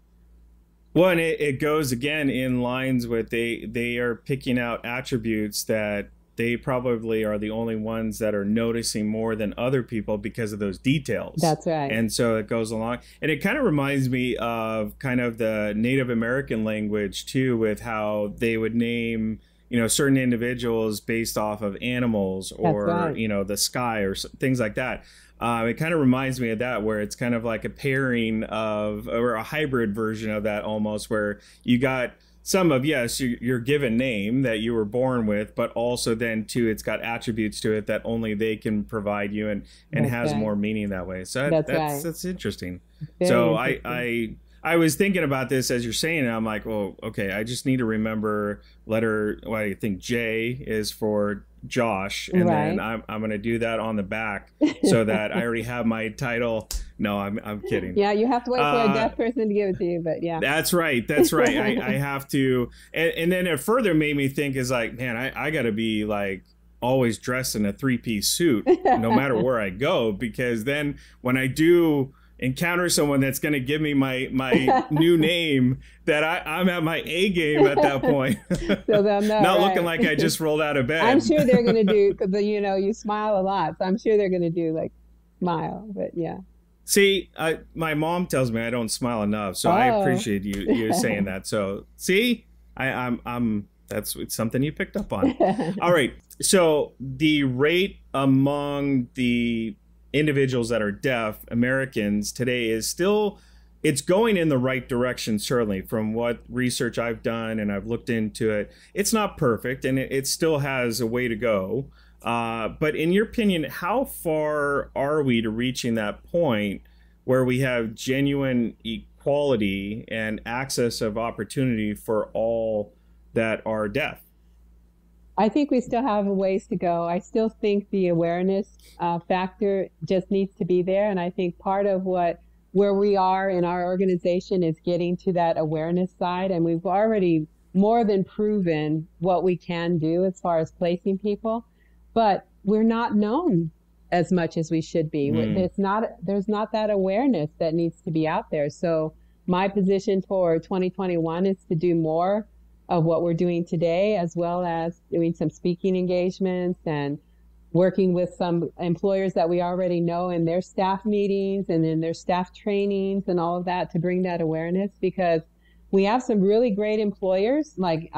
Well, and it goes again in lines with they are picking out attributes that they probably are the only ones that are noticing more than other people because of those details. That's right. And so it goes along. And it kind of reminds me of kind of the Native American language too, with how they would name, you know, certain individuals based off of animals or, you know, the sky or things like that. It kind of reminds me of that, where it's kind of like a pairing of, or a hybrid version of that almost, where you got some of, yes, your given name that you were born with, but also then too, it's got attributes to it that only they can provide you, and has more meaning that way. So that's interesting. So interesting. I was thinking about this as you're saying it. I'm like, well, okay, I just need to remember I think J is for Josh, and then I'm going to do that on the back so that I already have my title. No, I'm kidding. Yeah, you have to wait for a deaf person to give it to you, but yeah. That's right. I have to. And then it further made me think is like, man, I got to be like always dressed in a 3-piece suit no matter where I go, because then when I do encounter someone that's going to give me my new name, that I'm at my A game at that point. So they'll know, not looking like I just rolled out of bed. I'm sure they're going to do, because you know, you smile a lot, so I'm sure they're going to do like smile, but yeah. See, my mom tells me I don't smile enough, so I appreciate you saying that. So see, I'm that's something you picked up on. All right. So the rate among the individuals that are deaf Americans today is still, it's going in the right direction, certainly from what research I've done and I've looked into it. It's not perfect and it still has a way to go. But in your opinion, how far are we to reaching that point where we have genuine equality and access of opportunity for all that are deaf? I think we still have a ways to go. I still think the awareness factor just needs to be there. And I think part of where we are in our organization is getting to that awareness side. And we've already more than proven what we can do as far as placing people, but we're not known as much as we should be. There's not that awareness that needs to be out there. So my position for 2021 is to do more of what we're doing today, as well as doing some speaking engagements and working with some employers that we already know in their staff meetings and in their staff trainings and all of that to bring that awareness, because we have some really great employers. Like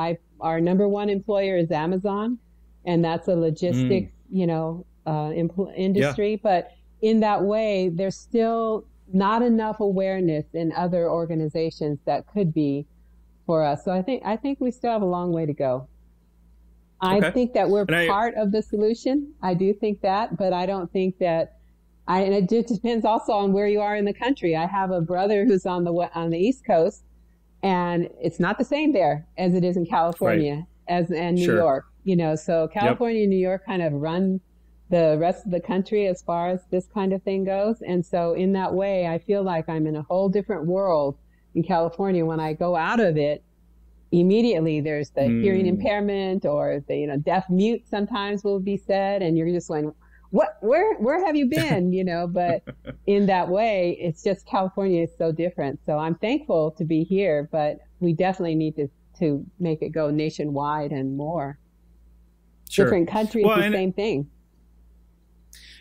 our number one employer is Amazon, and that's a logistics, industry. Yeah. But in that way, there's still not enough awareness in other organizations that could be for us. So I think we still have a long way to go. I think that we're part of the solution. I do think that, but I don't think that and it just depends also on where you are in the country. I have a brother who's on the East Coast, and it's not the same there as it is in California, and New York. So California and New York kind of run the rest of the country as far as this kind of thing goes. And so in that way, I feel like I'm in a whole different world in California. When I go out of it, immediately there's the hearing impairment, or the deaf mute sometimes will be said, and you're just going, where have you been? But in that way, it's just California is so different. So I'm thankful to be here, but we definitely need to make it go nationwide and more. Sure. Different countries, the same thing.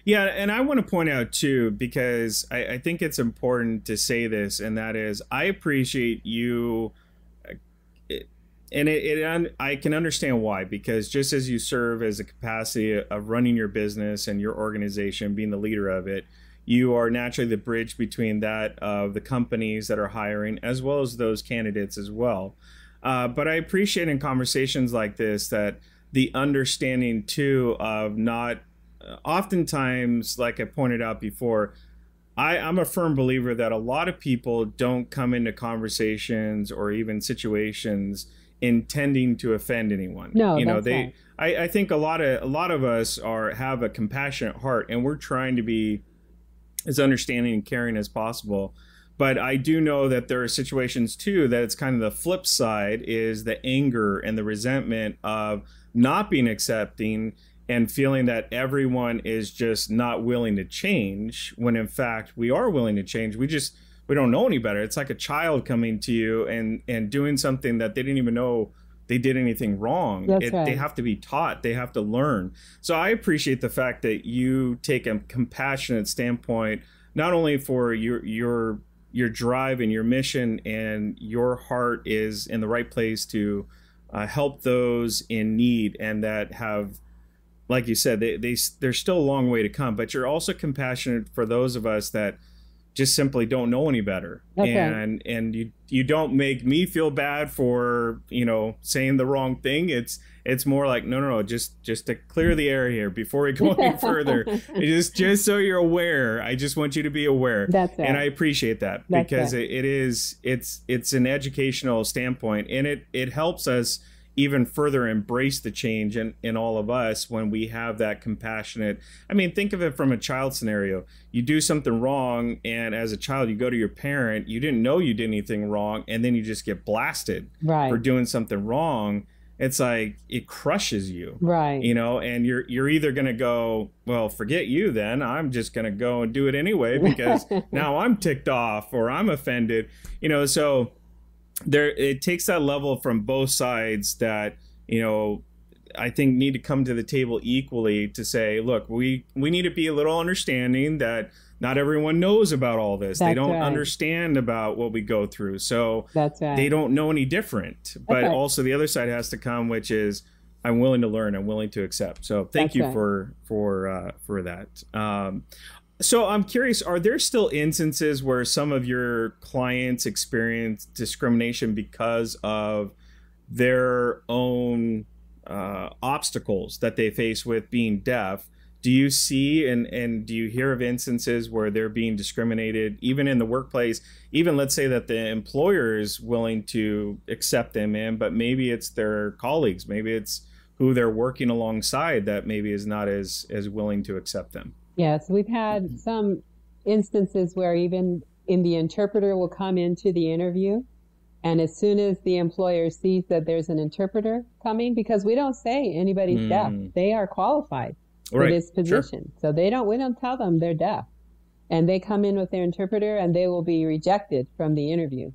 Yeah, and I want to point out too, because I think it's important to say this, and that is, I appreciate you, and I can understand why, because just as you serve as a capacity of running your business and your organization, being the leader of it, you are naturally the bridge between that of the companies that are hiring as well as those candidates as well. But I appreciate in conversations like this that the understanding too of not, oftentimes, like I pointed out before, I'm a firm believer that a lot of people don't come into conversations or even situations intending to offend anyone. No, right. I think a lot of us have a compassionate heart, and we're trying to be as understanding and caring as possible. But I do know that there are situations too that it's kind of the flip side, is the anger and the resentment of not being accepting and feeling that everyone is just not willing to change, when in fact we are willing to change. We don't know any better. It's like a child coming to you and doing something that they didn't even know they did anything wrong. That's right. They have to be taught. They have to learn. So I appreciate the fact that you take a compassionate standpoint, not only for your drive and your mission, and your heart is in the right place to help those in need, and that have, like you said, there's still a long way to come, but you're also compassionate for those of us that just simply don't know any better. And you don't make me feel bad for, saying the wrong thing. It's more like, no, just to clear the air here before we go any further. just so you're aware. I just want you to be aware. That's right. And I appreciate that, because it's an educational standpoint, and it helps us even further embrace the change in all of us when we have that compassionate. I mean, think of it from a child scenario. You do something wrong, and as a child, you go to your parent, you didn't know you did anything wrong, and then you just get blasted for doing something wrong. It's like, it crushes you, right? And you're either going to go, well, forget you then. I'm just going to go and do it anyway, because now I'm ticked off or I'm offended, So it takes that level from both sides, that I think, need to come to the table equally to say, look, we need to be a little understanding that not everyone knows about all this. They don't understand about what we go through. So they don't know any different. But also the other side has to come, which is, I'm willing to learn. I'm willing to accept. So thank you for that. So I'm curious, are there still instances where some of your clients experience discrimination because of their own obstacles that they face with being deaf? Do you see and do you hear of instances where they're being discriminated, even in the workplace? Even let's say that the employer is willing to accept them in, but maybe it's their colleagues, maybe it's who they're working alongside that maybe is not as willing to accept them. Yes, we've had some instances where even the interpreter will come into the interview, and as soon as the employer sees that there's an interpreter coming, because we don't say anybody's deaf, they are qualified for this position. So we don't tell them they're deaf. And they come in with their interpreter and they will be rejected from the interview.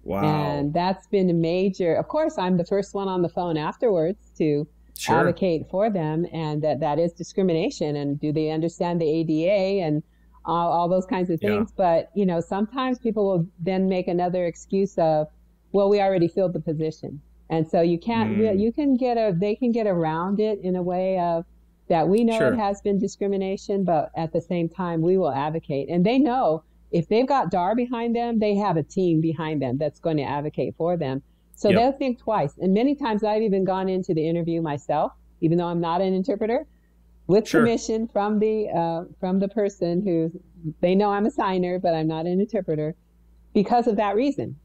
Wow. And that's been a major, of course, I'm the first one on the phone afterwards to advocate for them, and that is discrimination. And do they understand the ADA and all those kinds of things? But, sometimes people will then make another excuse of, well, we already filled the position. And so you can't, they can get around it in a way of, that we know it has been discrimination, but at the same time, we will advocate. And they know if they've got DAR behind them, they have a team behind them that's going to advocate for them. So they'll think twice. And many times I've even gone into the interview myself, even though I'm not an interpreter, with permission from the person who, they know I'm a signer, but I'm not an interpreter, because of that reason.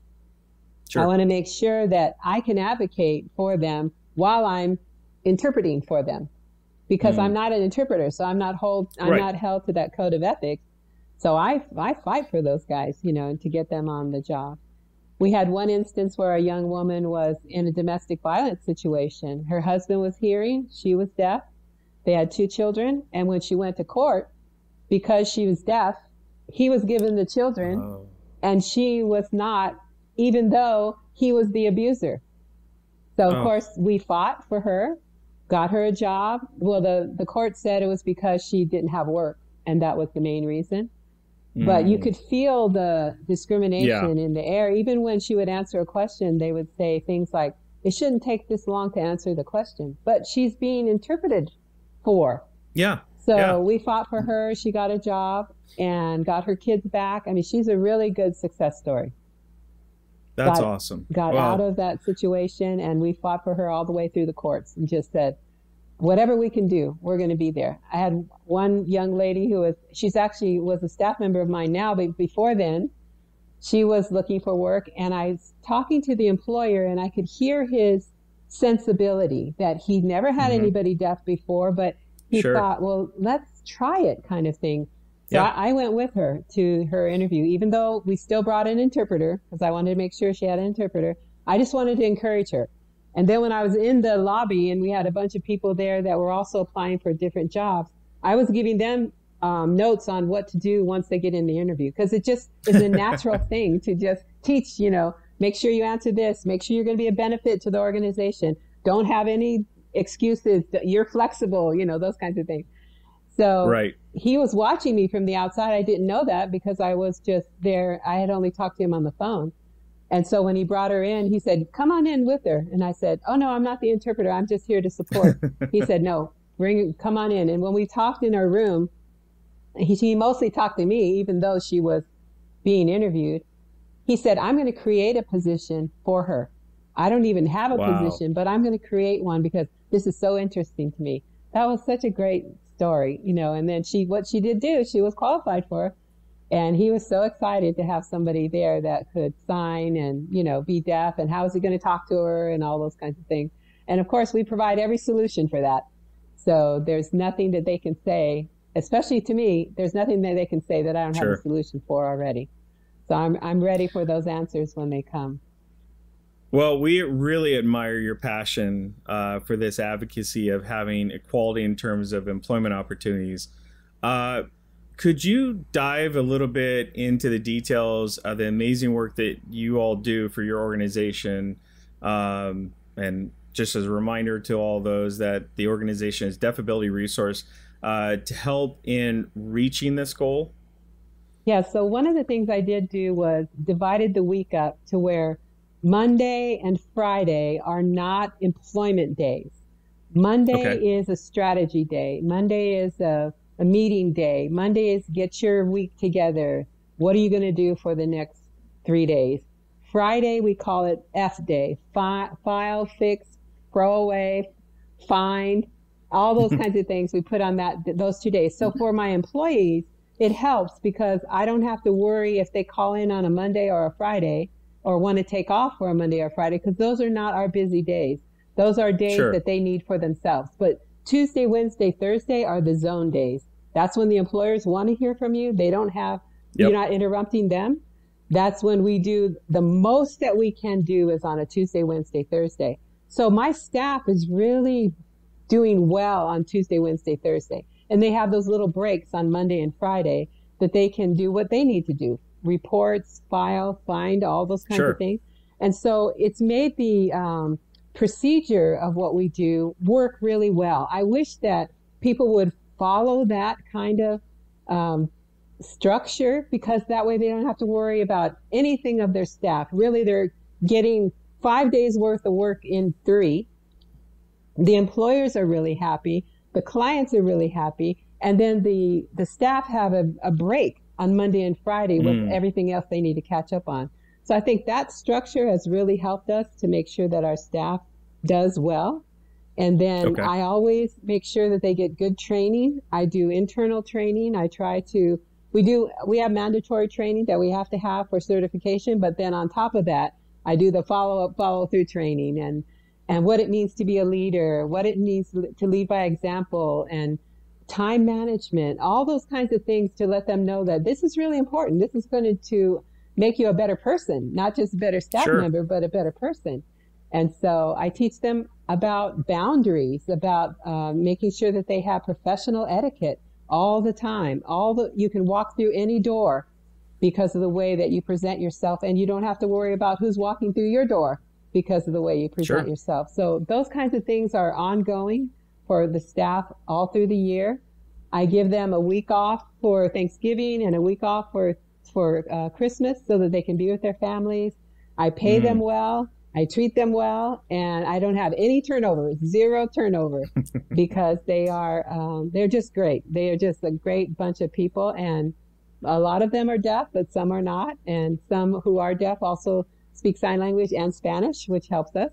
I want to make sure that I can advocate for them while I'm interpreting for them. Because I'm not an interpreter, so I'm not held to that code of ethics. So I fight for those guys, and to get them on the job. We had one instance where a young woman was in a domestic violence situation. Her husband was hearing, she was deaf. They had 2 children, and when she went to court, because she was deaf, he was given the children, and she was not, even though he was the abuser. So of course we fought for her. Got her a job. Well, the court said it was because she didn't have work, and that was the main reason. But you could feel the discrimination in the air. Even when she would answer a question, they would say things like, it shouldn't take this long to answer the question, but she's being interpreted for. So we fought for her. She got a job and got her kids back. I mean, she's a really good success story. That's awesome. Got out of that situation, and we fought for her all the way through the courts and just said, whatever we can do, we're going to be there. I had one young lady she's actually was a staff member of mine now, but before then, she was looking for work, and I was talking to the employer, and I could hear his sensibility that he'd never had anybody deaf before, but he thought, well, let's try it, kind of thing. So I went with her to her interview, even though we still brought an interpreter, because I wanted to make sure she had an interpreter. I just wanted to encourage her. And then when I was in the lobby and we had a bunch of people there that were also applying for different jobs, I was giving them notes on what to do once they get in the interview, because it just is a natural thing to just teach, make sure you answer this, make sure you're going to be a benefit to the organization. Don't have any excuses. You're flexible, those kinds of things. So he was watching me from the outside. I didn't know that because I was just there. I had only talked to him on the phone. And so when he brought her in, he said, come on in with her. And I said, oh, no, I'm not the interpreter. I'm just here to support. He said, no, come on in. And when we talked in our room, he mostly talked to me, even though she was being interviewed. He said, I'm going to create a position for her. I don't even have a position, but I'm going to create one because this is so interesting to me. That was such a great story, and then what she did do, she was qualified for. And he was so excited to have somebody there that could sign and, be deaf, and how is he going to talk to her and all those kinds of things. And of course, we provide every solution for that. So there's nothing that they can say, especially to me, there's nothing that they can say that I don't have a solution for already. So I'm ready for those answers when they come. Well, we really admire your passion for this advocacy of having equality in terms of employment opportunities. Could you dive a little bit into the details of the amazing work that you all do for your organization, and just as a reminder to all those that the organization is Deaf Ability Resource to help in reaching this goal? Yeah, so one of the things I did do was divided the week up to where Monday and Friday are not employment days. Monday is a strategy day. Monday is a meeting day. Monday is get your week together. What are you going to do for the next 3 days? Friday, we call it F day. File, fix, throw away, find, all those kinds of things we put on those 2 days. So for my employees, it helps because I don't have to worry if they call in on a Monday or a Friday or want to take off for a Monday or Friday, because those are not our busy days. Those are days that they need for themselves. But Tuesday, Wednesday, Thursday are the zone days. That's when the employers want to hear from you. They don't have, you're not interrupting them. That's when we do the most that we can do is on a Tuesday, Wednesday, Thursday. So my staff is really doing well on Tuesday, Wednesday, Thursday. And they have those little breaks on Monday and Friday that they can do what they need to do. Reports, file, find, all those kinds of things. And so it's made the procedure of what we do work really well. I wish that people would follow that kind of structure, because that way they don't have to worry about anything of their staff. Really, they're getting 5 days worth of work in 3. The employers are really happy. The clients are really happy. And then the staff have a break on Monday and Friday with everything else they need to catch up on. So I think that structure has really helped us to make sure that our staff does well. And then I always make sure that they get good training. I do internal training. We have mandatory training that we have to have for certification. But then on top of that, I do the follow-through training and what it means to be a leader, what it means to lead by example, and time management, all those kinds of things to let them know that this is really important. This is going to make you a better person, not just a better staff member, but a better person. And so I teach them about boundaries, about making sure that they have professional etiquette all the time. You can walk through any door because of the way that you present yourself, and you don't have to worry about who's walking through your door because of the way you present yourself. So those kinds of things are ongoing for the staff all through the year. I give them a week off for Thanksgiving and a week off for Christmas so that they can be with their families. I pay them well. I treat them well, and I don't have any turnover, 0 turnover, because they're just great. They are just a great bunch of people, and a lot of them are deaf, but some are not, and some who are deaf also speak sign language and Spanish, which helps us.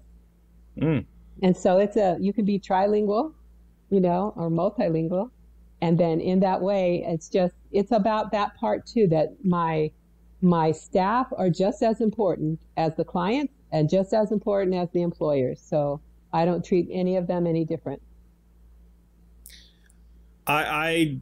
And so you can be trilingual, or multilingual. And then in that way, it's about that part too, that my staff are just as important as the clients and just as important as the employers. So I don't treat any of them any different. I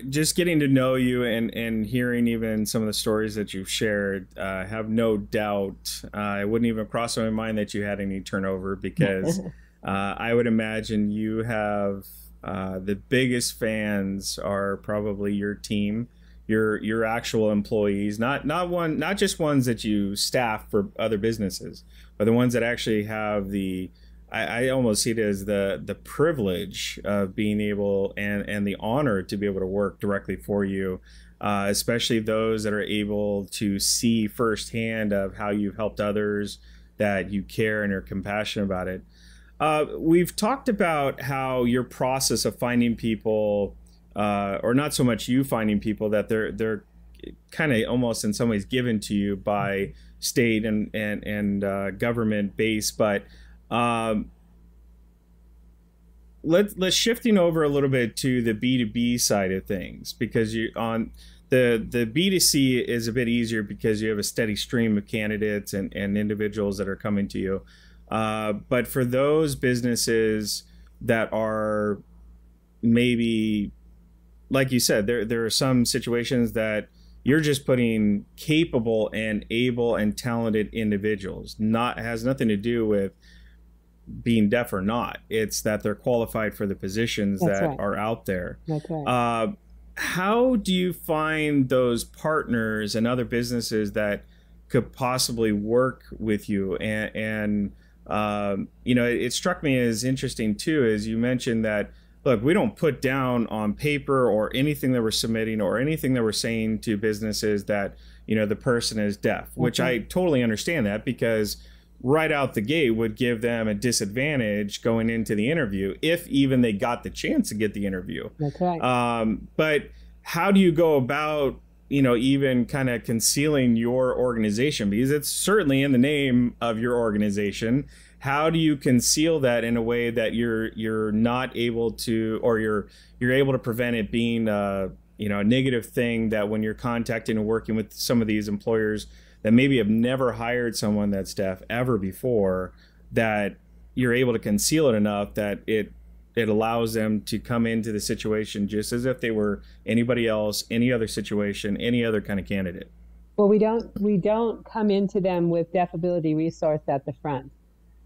just getting to know you and hearing even some of the stories that you've shared, have no doubt. It wouldn't even cross my mind that you had any turnover, because I would imagine you have the biggest fans are probably your team, your actual employees, not just ones that you staff for other businesses, but the ones that actually have I almost see it as the privilege of being able and the honor to be able to work directly for you, especially those that are able to see firsthand of how you've helped others, that you care and are compassionate about it. We've talked about how your process of finding people, or not so much you finding people, that they're kind of almost in some ways given to you by state and government base, but let's shifting over a little bit to the B2B side of things, because on the B2C is a bit easier because you have a steady stream of candidates and individuals that are coming to you. But for those businesses that are maybe, like you said, there are some situations that you're just putting capable and able and talented individuals. Has nothing to do with being deaf or not. It's that they're qualified for the positions are out there. That's right. How do you find those partners and other businesses that could possibly work with you and it struck me as interesting too, as you mentioned that, look, we don't put down on paper or anything that we're submitting or anything that we're saying to businesses that, the person is deaf, which I totally understand that, because right out the gate would give them a disadvantage going into the interview, if even they got the chance to get the interview. That's right. But how do you go about, even kind of concealing your organization? Because it's certainly in the name of your organization. How do you conceal that in a way that you're not able to, or you're able to prevent it being a negative thing, that when you're contacting and working with some of these employers that maybe have never hired someone that's deaf ever before, that you're able to conceal it enough that it allows them to come into the situation just as if they were anybody else, any other situation, any other kind of candidate? Well, we don't come into them with deaf ability resource at the front.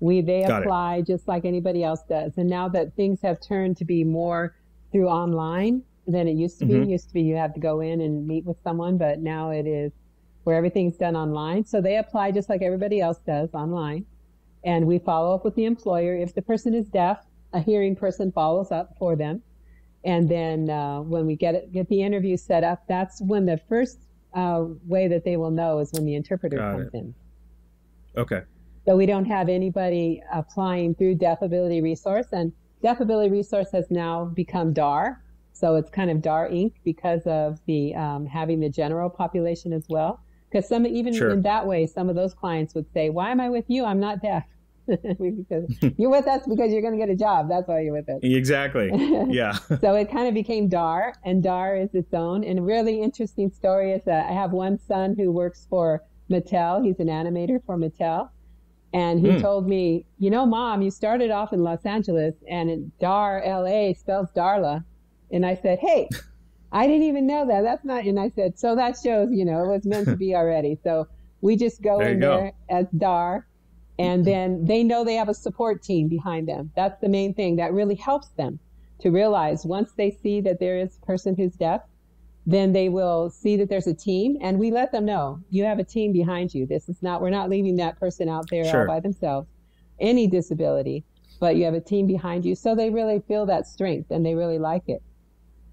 They apply just like anybody else does. And now that things have turned to be more through online than it used to be. It used to be you had to go in and meet with someone, but now it is where everything's done online. So they apply just like everybody else does online. And we follow up with the employer. If the person is deaf, a hearing person follows up for them. And then when we get the interview set up, that's when the first way that they will know is when the interpreter comes in. Okay. So we don't have anybody applying through Deaf Ability Resource. And Deaf Ability Resource has now become DAR. So it's kind of DAR Inc. because of the having the general population as well. Because in that way, some of those clients would say, why am I with you? I'm not deaf. Because you're with us because you're going to get a job. That's why you're with us. Exactly. Yeah. So it kind of became DAR, and DAR is its own. And a really interesting story is that I have one son who works for Mattel. He's an animator for Mattel. And he told me, Mom, you started off in Los Angeles and DAR, LA spells Darla. And I said, hey, I didn't even know that. That's not, and I said, so that shows, it was meant to be already. So we just go in there as DAR, and then they know they have a support team behind them. That's the main thing that really helps them to realize once they see that there is a person who's deaf, then they will see that there's a team, and we let them know you have a team behind you. We're not leaving that person out there all by themselves, any disability, but you have a team behind you. So they really feel that strength and they really like it.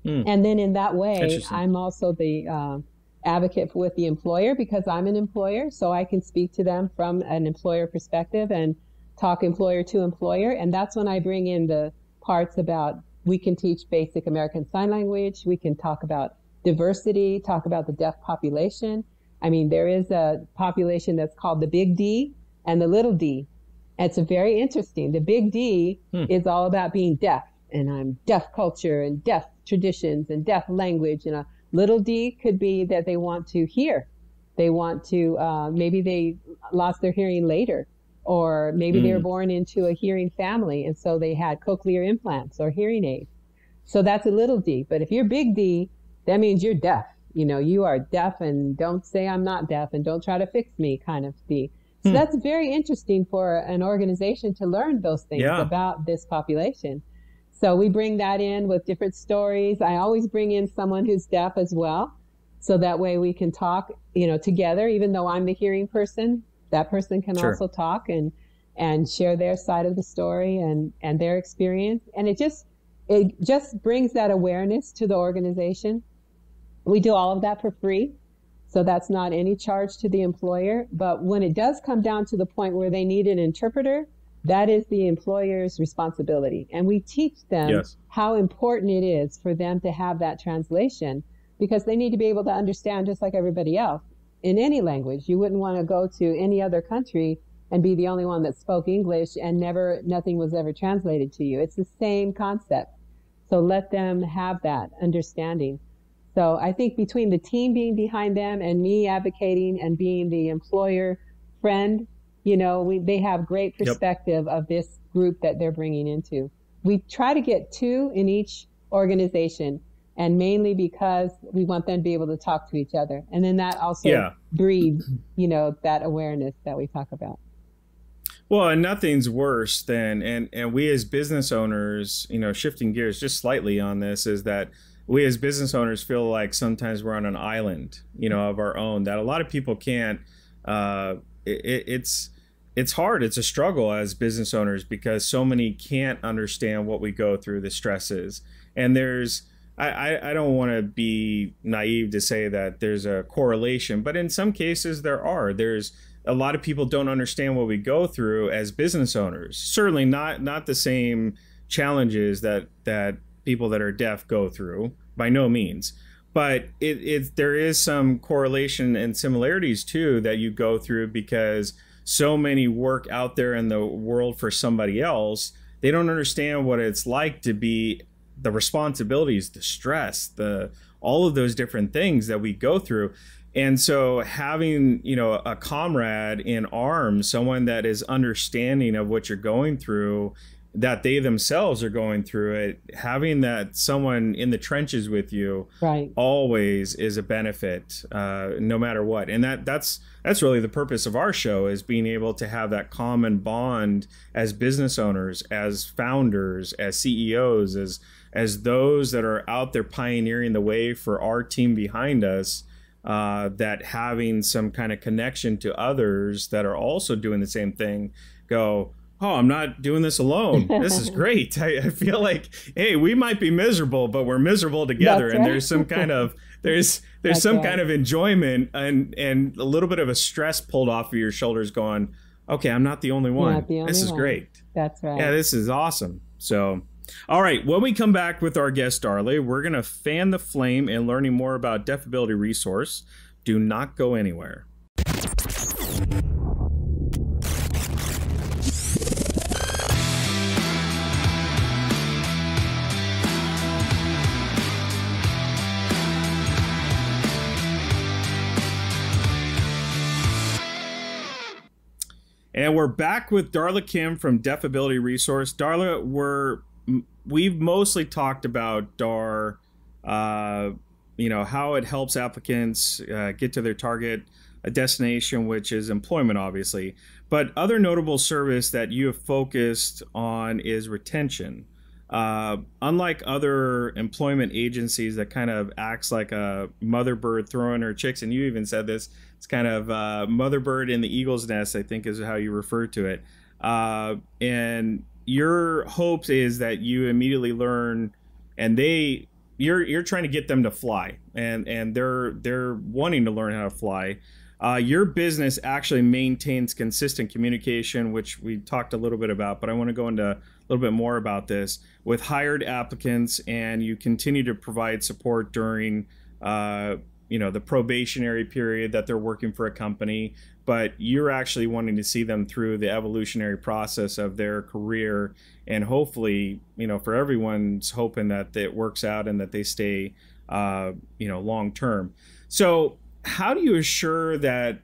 And then in that way, I'm also the advocate with the employer, because I'm an employer, so I can speak to them from an employer perspective and talk employer to employer. And that's when I bring in the parts about, we can teach basic American Sign Language, we can talk about diversity, talk about the deaf population. I mean, there is a population that's called the Big D and the Little D. It's very interesting. The Big D is all about being deaf, and I'm deaf culture and deaf traditions and deaf language. And a little D could be that they want to hear. They want to, maybe they lost their hearing later, or maybe they were born into a hearing family, and so they had cochlear implants or hearing aids. So that's a little D. But if you're Big D, that means you're deaf. You are deaf, and don't say I'm not deaf, and don't try to fix me kind of D. So that's very interesting for an organization to learn those things about this population. So we bring that in with different stories. I always bring in someone who's deaf as well. So that way we can talk, together. Even though I'm the hearing person, that person can also talk and share their side of the story and their experience. And it just brings that awareness to the organization. We do all of that for free. So that's not any charge to the employer. But when it does come down to the point where they need an interpreter, that is the employer's responsibility. And we teach them how important it is for them to have that translation, because they need to be able to understand just like everybody else in any language. You wouldn't want to go to any other country and be the only one that spoke English and nothing was ever translated to you. It's the same concept. So let them have that understanding. So I think between the team being behind them and me advocating and being the employer friend, they have great perspective of this group that they're bringing into. We try to get 2 in each organization, and mainly because we want them to be able to talk to each other. And then that also breeds, that awareness that we talk about. Well, and nothing's worse than, and we as business owners, shifting gears just slightly on this, is that we as business owners feel like sometimes we're on an island, of our own, that a lot of people can't, it's it's hard. It's a struggle as business owners because so many can't understand what we go through, the stresses. And I don't want to be naive to say that there's a correlation, but in some cases there's a lot of people don't understand what we go through as business owners. Certainly not the same challenges that people that are deaf go through, by no means. But there is some correlation and similarities too that you go through because so many work out there in the world for somebody else. They don't understand what it's like to be the responsibilities, the stress, all of those different things that we go through. And so having, a comrade in arms, someone that is understanding of what you're going through, that they themselves are going through it, having that someone in the trenches with you right. always is a benefit, no matter what. And that's really the purpose of our show, is being able to have that common bond as business owners, as founders, as CEOs, as those that are out there pioneering the way for our team behind us, that having some kind of connection to others that are also doing the same thing, go, oh, I'm not doing this alone. This is great. I feel like, hey, we might be miserable, but we're miserable together. And there's some kind of kind of enjoyment and a little bit of a stress pulled off of your shoulders, going, okay, I'm not the only one. This is great. That's right. Yeah, this is awesome. So, all right, when we come back with our guest, Darla, we're going to fan the flame in learning more about Deafability Resource. Do not go anywhere. And we're back with Darla Kim from Deafability Resource. Darla, we've mostly talked about DAR, how it helps applicants get to their target destination, which is employment, obviously. But other notable service that you have focused on is retention. Unlike other employment agencies that kind of acts like a mother bird throwing her chicks, and you even said this, it's kind of mother bird in the eagle's nest, I think is how you refer to it. And your hopes is that you immediately learn, and you're trying to get them to fly, and they're wanting to learn how to fly. Your business actually maintains consistent communication, which we talked a little bit about, but I want to go into a little bit more about this, with hired applicants, and you continue to provide support during the probationary period that they're working for a company, but you're actually wanting to see them through the evolutionary process of their career, and hopefully, for everyone's hoping that it works out and that they stay, long term. So how do you assure that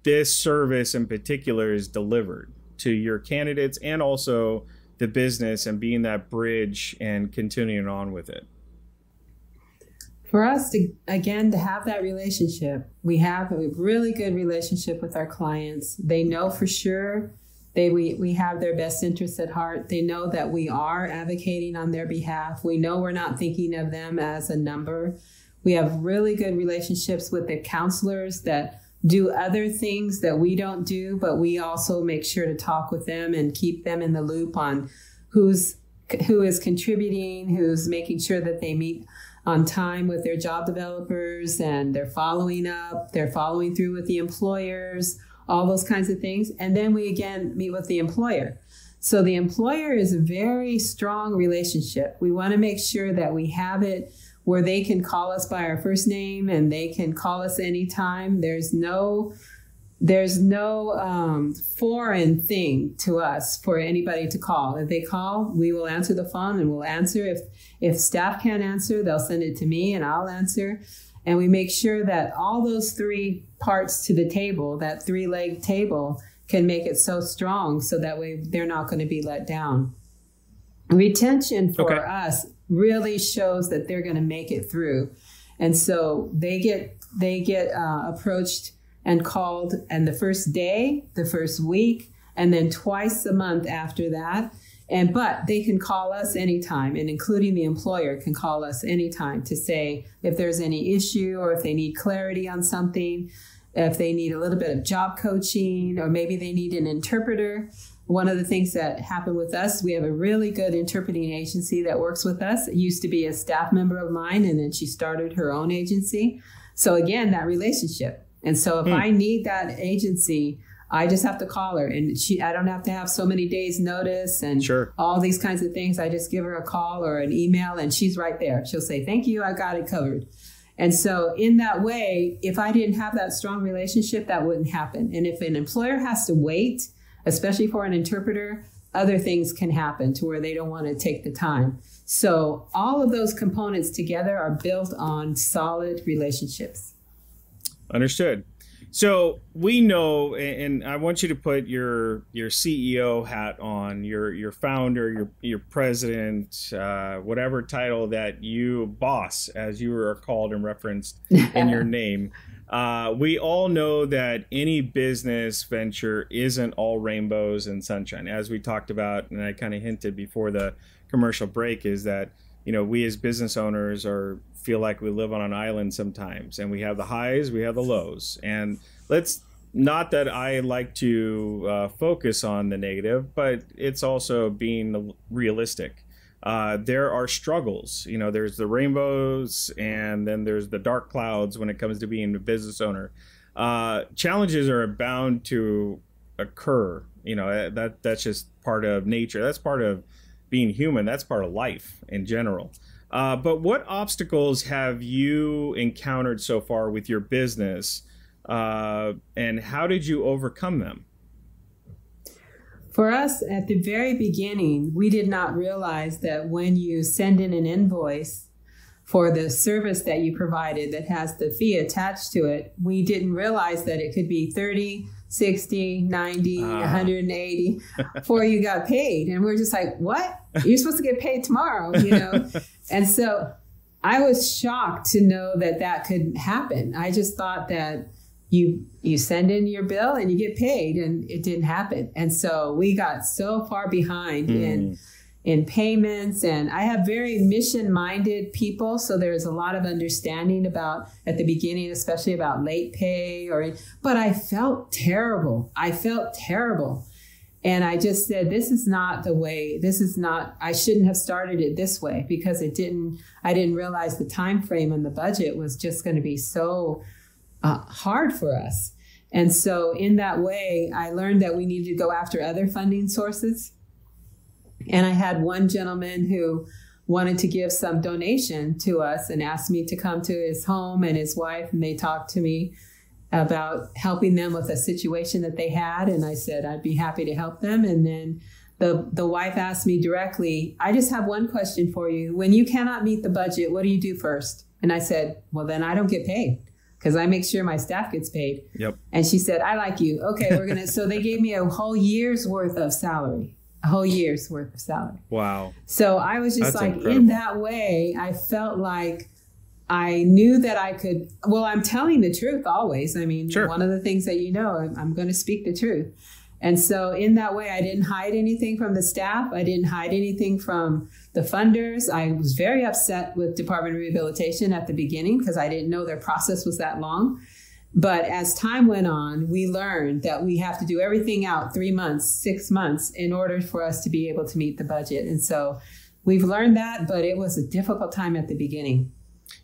this service in particular is delivered to your candidates and also the business, and being that bridge and continuing on with it? For us to have that relationship, we have a really good relationship with our clients. They know for sure we have their best interests at heart. They know that we are advocating on their behalf. We know we're not thinking of them as a number. We have really good relationships with the counselors that do other things that we don't do, but we also make sure to talk with them and keep them in the loop on who is contributing, who's making sure that they meet on time with their job developers, and they're following up, they're following through with the employers, all those kinds of things. And then we again meet with the employer. So the employer is a very strong relationship. We want to make sure that we have it where they can call us by our first name and they can call us anytime. There's no foreign thing to us for anybody to call. If they call, we will answer the phone and we'll answer. If staff can't answer, they'll send it to me and I'll answer. And we make sure that all those three parts to the table, that three-leg table, can make it so strong so that way they're not going to be let down. Retention for us really shows that they're going to make it through. And so they get approached and called, and the first day, the first week, and then twice a month after that. But they can call us anytime, and including the employer can call us anytime to say if there's any issue or if they need clarity on something. if they need a little bit of job coaching, or maybe they need an interpreter. One of the things that happened with us, we have a really good interpreting agency that works with us. It used to be a staff member of mine, and then she started her own agency. So again, that relationship. And so if I need that agency, I just have to call her, and I don't have to have so many days notice and all these kinds of things. I just give her a call or an email, and she's right there. She'll say, thank you, I got it covered. And so in that way, if I didn't have that strong relationship, that wouldn't happen. And if an employer has to wait, especially for an interpreter, other things can happen to where they don't want to take the time. So all of those components together are built on solid relationships. Understood. So we know, and I want you to put your CEO hat on, your founder, your president, whatever title that you boss, as you were called and referenced in your name. We all know that any business venture isn't all rainbows and sunshine. As we talked about, and I kind of hinted before the commercial break, is that, you know, we as business owners feel like we live on an island sometimes, and we have the highs, we have the lows. And not that I like to focus on the negative, but it's also being realistic. There are struggles, you know, there's the rainbows, and then there's the dark clouds when it comes to being a business owner. Challenges are bound to occur. You know, that's just part of nature. That's part of being human. That's part of life in general. But what obstacles have you encountered so far with your business, and how did you overcome them? For us, at the very beginning, we did not realize that when you send in an invoice for the service that you provided that has the fee attached to it, we didn't realize that it could be 30, 60, 90, 180 before you got paid. And we're just like, what? You're supposed to get paid tomorrow, you know? And so I was shocked to know that that could happen. I just thought that you send in your bill and you get paid, and it didn't happen. And so we got so far behind in payments. And I have very mission-minded people, so there's a lot of understanding about, at the beginning, especially about late pay. But I felt terrible. And I just said, this is not the way. I shouldn't have started it this way, because I didn't realize the time frame and the budget was just going to be so hard for us. And so in that way, I learned that we needed to go after other funding sources. And I had one gentleman who wanted to give some donation to us and asked me to come to his home, and his wife, and they talked to me about helping them with a situation that they had. And I said, I'd be happy to help them. And then the wife asked me directly, I just have one question for you. When you cannot meet the budget, what do you do first? And I said, well, then I don't get paid, because I make sure my staff gets paid. Yep. And she said, I like you. Okay, so they gave me a whole year's worth of salary. Wow. So I was just That's like, incredible. in that way, I felt like I knew that I could, well, I'm telling the truth always. I mean, One of the things that I'm going to speak the truth. And so in that way, I didn't hide anything from the staff. I didn't hide anything from the funders. I was very upset with Department of Rehabilitation at the beginning, because I didn't know their process was that long. But as time went on, we learned that we have to do everything out 3 months, 6 months in order for us to be able to meet the budget. And so we've learned that, but it was a difficult time at the beginning.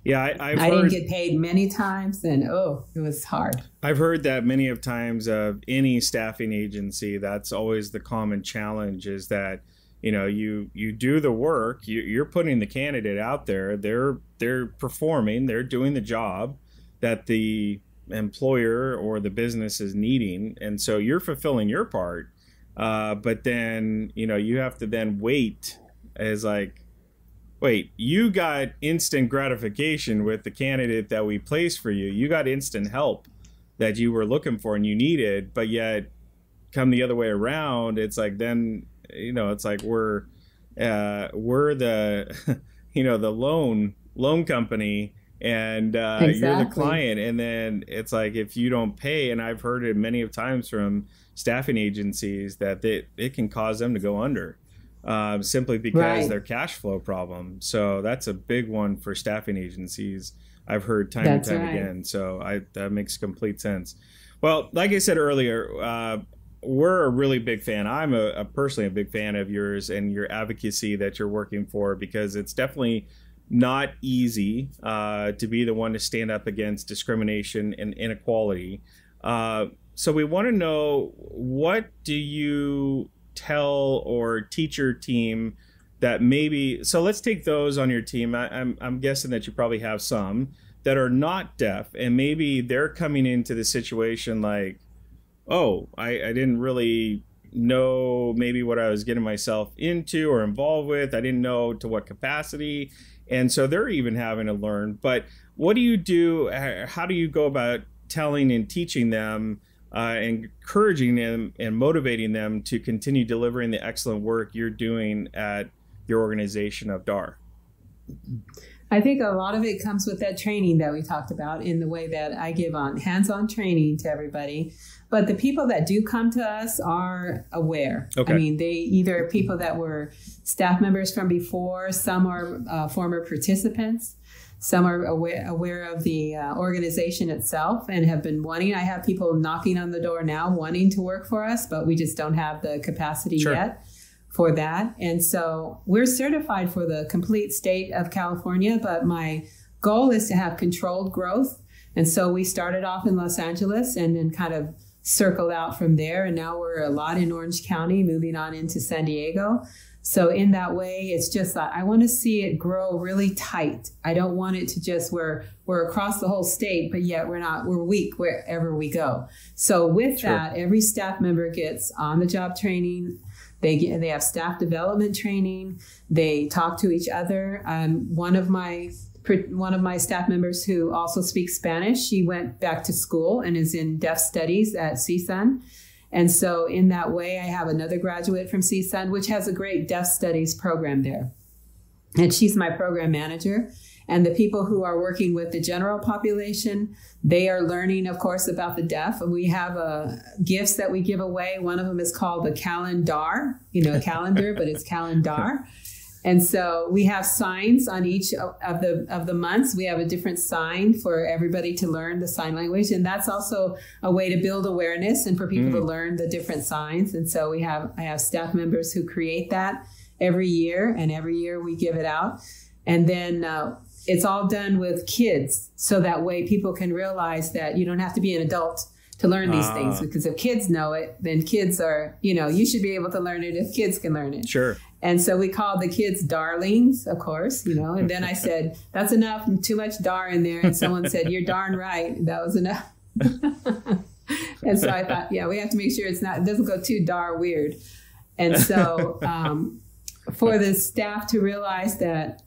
Yeah, I didn't get paid many times, and it was hard. I've heard that many of times of any staffing agency. That's always the common challenge, is that, you know, you do the work, you're putting the candidate out there, they're performing, they're doing the job that the employer or the business is needing, and so you're fulfilling your part, but then, you know, you have to then wait, as like, wait, you got instant gratification with the candidate that we placed for you. You got instant help that you were looking for and you needed, but yet come the other way around, it's like, then, you know, it's like we're the you know, the loan company, and Exactly. You're the client. And then it's like, if you don't pay, and I've heard it many of times from staffing agencies, that it can cause them to go under. Simply because their cash flow problem. So that's a big one for staffing agencies. I've heard time and time again. So that makes complete sense. Well, like I said earlier, we're a really big fan. I'm personally a big fan of yours and your advocacy that you're working for, because it's definitely not easy to be the one to stand up against discrimination and inequality. So we want to know, what do you tell or teach your team that maybe, so let's take those on your team. I'm guessing that you probably have some that are not deaf, and maybe they're coming into the situation like, oh, I didn't really know maybe what I was getting myself into or involved with. I didn't know to what capacity. And so they're even having to learn. But what do you do? How do you go about telling and teaching them, encouraging them and motivating them to continue delivering the excellent work you're doing at your organization of DAR? I think a lot of it comes with that training that we talked about, in the way that I give on hands-on training to everybody. But the people that do come to us are aware. Okay. I mean, they either people that were staff members from before, some are former participants, some are aware of the organization itself and have been wanting. I have people knocking on the door now wanting to work for us, but we just don't have the capacity yet for that. And so we're certified for the complete state of California, but my goal is to have controlled growth. And so we started off in Los Angeles and then kind of circled out from there. And now we're a lot in Orange County, moving on into San Diego. So in that way, it's just that I want to see it grow really tight. I don't want it to just we're across the whole state, but yet we're weak wherever we go. So with that, every staff member gets on-the-job training. They have staff development training. They talk to each other. One of my staff members who also speaks Spanish, she went back to school and is in deaf studies at CSUN. And so in that way, I have another graduate from CSUN, which has a great deaf studies program there. And she's my program manager. And the people who are working with the general population, they are learning, of course, about the deaf. We have gifts that we give away. One of them is called the calendar, a calendar, but it's calendar. And so we have signs on each of the months. We have a different sign for everybody to learn the sign language. And that's also a way to build awareness and for people to learn the different signs. And so I have staff members who create that every year, and every year we give it out. And then it's all done with kids. So that way people can realize that you don't have to be an adult to learn these things, because if kids know it, then kids are, you should be able to learn it if kids can learn it. Sure. And so we call the kids darlings, of course, and then I said, that's enough, too much dar in there. And someone said, you're darn right. That was enough. And so I thought, we have to make sure it doesn't go too dar weird. And so for the staff to realize that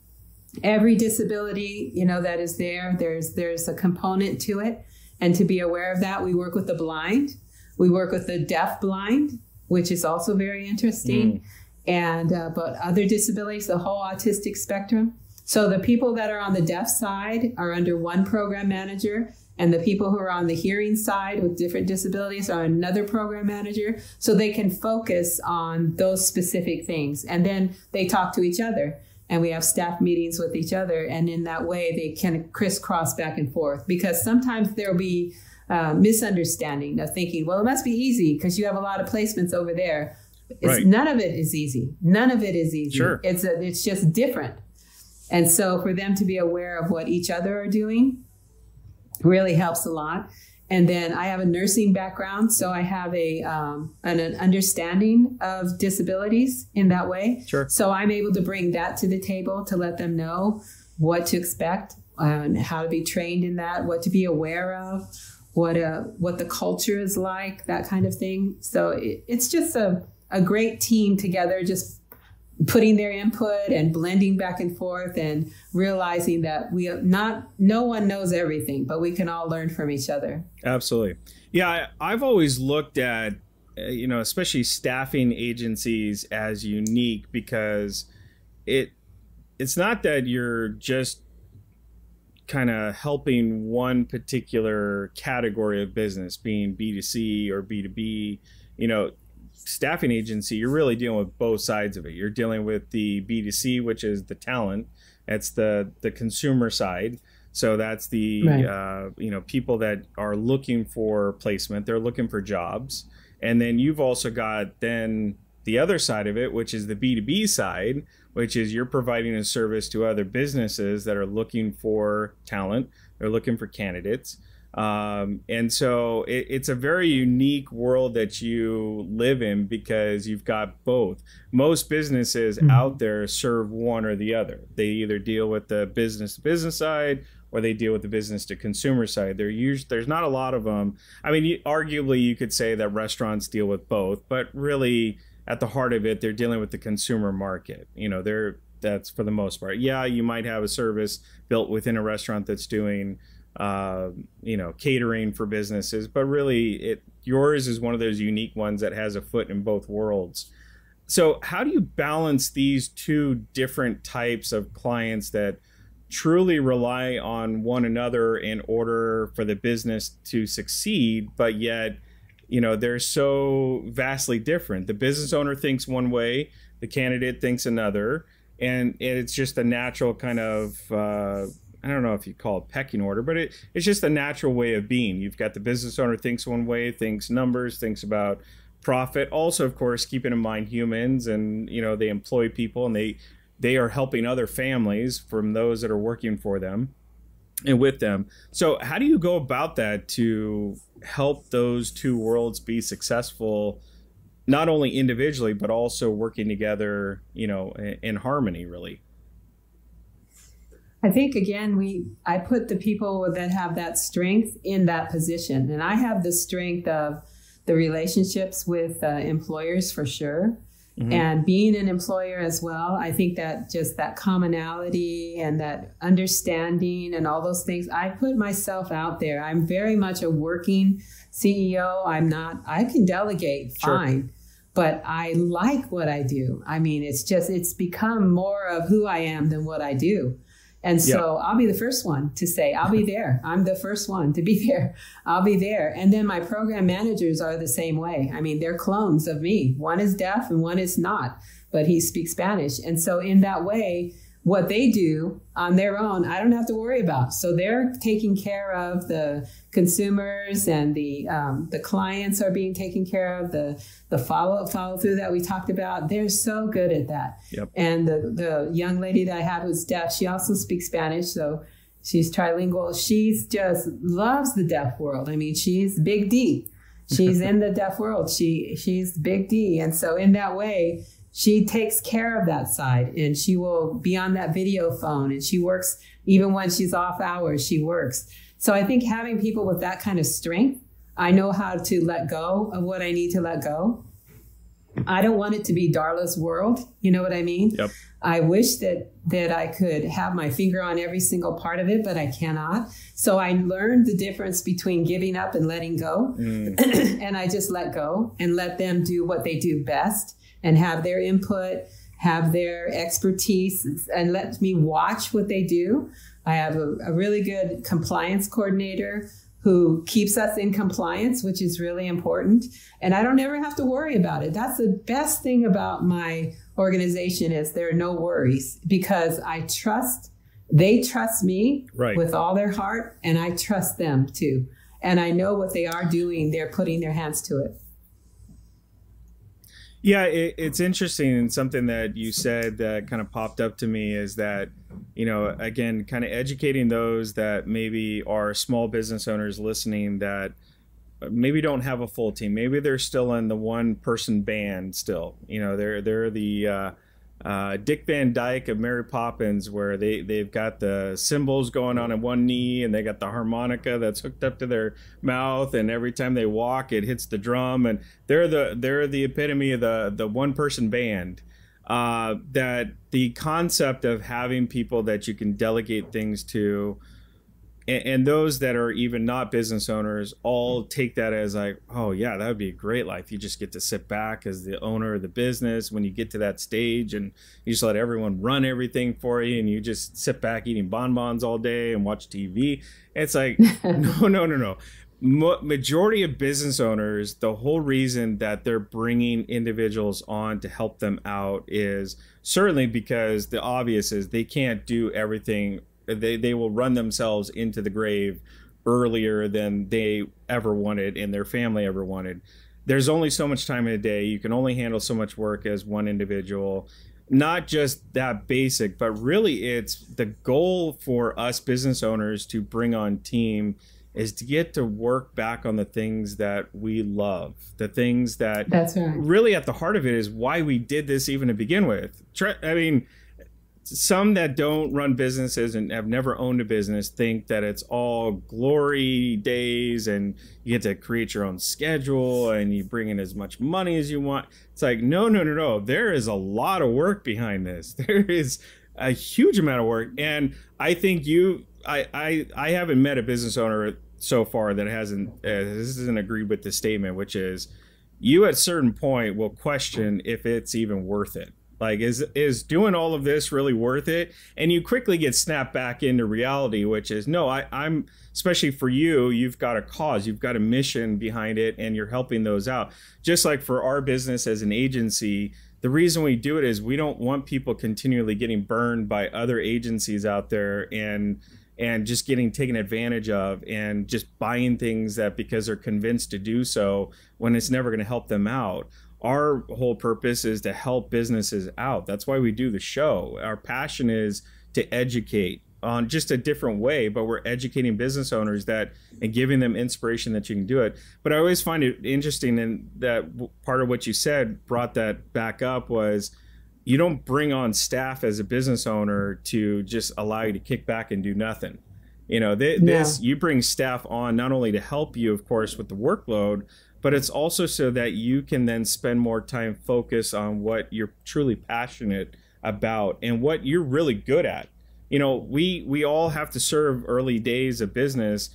every disability, that is there's a component to it. And to be aware of that, we work with the blind. We work with the deaf blind, which is also very interesting. And but other disabilities, the whole autistic spectrum. So the people that are on the deaf side are under one program manager, and the people who are on the hearing side with different disabilities are another program manager, so they can focus on those specific things. And then they talk to each other. And we have staff meetings with each other. And in that way, they can crisscross back and forth, because sometimes there'll be misunderstanding of thinking, well, it must be easy because you have a lot of placements over there. None of it is easy. None of it is easy. Sure. It's just different. And so for them to be aware of what each other are doing really helps a lot. And then I have a nursing background, so I have an understanding of disabilities in that way. Sure. So I'm able to bring that to the table to let them know what to expect and how to be trained in that, what to be aware of, what the culture is like, that kind of thing. So it's just a great team together, just putting their input and blending back and forth and realizing that no one knows everything, but we can all learn from each other. Absolutely. Yeah, I've always looked at, especially staffing agencies as unique, because it's not that you're just kind of helping one particular category of business, being B2C or B2B, staffing agency, you're really dealing with both sides of it. You're dealing with the B2C, which is the talent. That's the consumer side. So that's the, Right. people that are looking for placement. They're looking for jobs. And then you've also got then the other side of it, which is the B2B side, which is you're providing a service to other businesses that are looking for talent. They're looking for candidates. And so it's a very unique world that you live in because you've got both. Most businesses out there serve one or the other. They either deal with the business to business side or they deal with the business to consumer side. There's not a lot of them. I mean, arguably you could say that restaurants deal with both, but really at the heart of it, they're dealing with the consumer market. That's for the most part. Yeah, you might have a service built within a restaurant that's doing catering for businesses, but really yours is one of those unique ones that has a foot in both worlds. So how do you balance these two different types of clients that truly rely on one another in order for the business to succeed, but yet, they're so vastly different? The business owner thinks one way, the candidate thinks another, and it's just a natural kind of I don't know if you call it pecking order, but it's just a natural way of being. You've got the business owner thinks one way, thinks numbers, thinks about profit. Also, of course, keeping in mind humans, and they employ people, and they are helping other families from those that are working for them and with them. So how do you go about that to help those two worlds be successful, not only individually, but also working together, in harmony, really? I think, again, I put the people that have that strength in that position. And I have the strength of the relationships with employers for sure. And being an employer as well, I think that just that commonality and that understanding and all those things, I put myself out there. I'm very much a working CEO. I can delegate fine. Sure. But I like what I do. I mean, it's become more of who I am than what I do. And so I'll be the first one to say, I'll be there. I'm the first one to be there. I'll be there. And then my program managers are the same way. I mean, they're clones of me. One is deaf and one is not, but he speaks Spanish. And so in that way, what they do on their own, I don't have to worry about. So they're taking care of the consumers, and the clients are being taken care of. The follow through that we talked about, they're so good at that. Yep. And the young lady that I have who's deaf, she also speaks Spanish, so she's trilingual. She's just loves the deaf world. I mean, she's big D. She's in the deaf world. She's big D, and so in that way, she takes care of that side, and she will be on that video phone, and she works even when she's off hours, she works. So I think having people with that kind of strength, I know how to let go of what I need to let go. I don't want it to be Darla's world. You know what I mean? Yep. I wish that I could have my finger on every single part of it, but I cannot. So I learned the difference between giving up and letting go. And I just let go and let them do what they do best and have their input, have their expertise, and let me watch what they do. I have a really good compliance coordinator who keeps us in compliance, which is really important. And I don't ever have to worry about it. That's the best thing about my organization, is there are no worries, because they trust me with all their heart, and I trust them too. And I know what they are doing. They're putting their hands to it. Yeah, it's interesting, and something that you said that kind of popped up to me is that, again, kind of educating those that maybe are small business owners listening that maybe don't have a full team. Maybe they're still in the one-person band still. They're the Dick Van Dyke of Mary Poppins, where they've got the cymbals going on in one knee, and they got the harmonica that's hooked up to their mouth, and every time they walk it hits the drum, and they're the epitome of the one person band. That the concept of having people that you can delegate things to, and those that are even not business owners all take that as like, oh yeah, that would be a great life. You just get to sit back as the owner of the business when you get to that stage, and you just let everyone run everything for you, and you just sit back eating bonbons all day and watch TV. It's like, no. Majority of business owners, the whole reason that they're bringing individuals on to help them out is certainly because the obvious is they can't do everything they will run themselves into the grave earlier than they ever wanted and their family ever wanted. There's only so much time in a day. You can only handle so much work as one individual. Not just that basic, but really it's the goal for us business owners to bring on team is to get to work back on the things that we love, the things that That's right. Really at the heart of it is why we did this even to begin with. I mean, some that don't run businesses and have never owned a business think that it's all glory days and you get to create your own schedule and you bring in as much money as you want. It's like, no. There is a lot of work behind this. There is a huge amount of work. And I think I haven't met a business owner so far that hasn't agreed with the statement, which is you at a certain point will question if it's even worth it. Like, is doing all of this really worth it? And you quickly get snapped back into reality, which is, no, I'm, especially for you, you've got a cause, you've got a mission behind it, and you're helping those out. Just like for our business as an agency, the reason we do it is we don't want people continually getting burned by other agencies out there and just getting taken advantage of and just buying things that because they're convinced to do so when it's never going to help them out. Our whole purpose is to help businesses out. That's why we do the show. Our passion is to educate on just a different way, but we're educating business owners and giving them inspiration that you can do it. But I always find it interesting, and that part of what you said brought that back up was you don't bring on staff as a business owner to just allow you to kick back and do nothing. You bring staff on not only to help you, of course, with the workload, but it's also so that you can then spend more time focused on what you're truly passionate about and what you're really good at. We all have to serve early days of business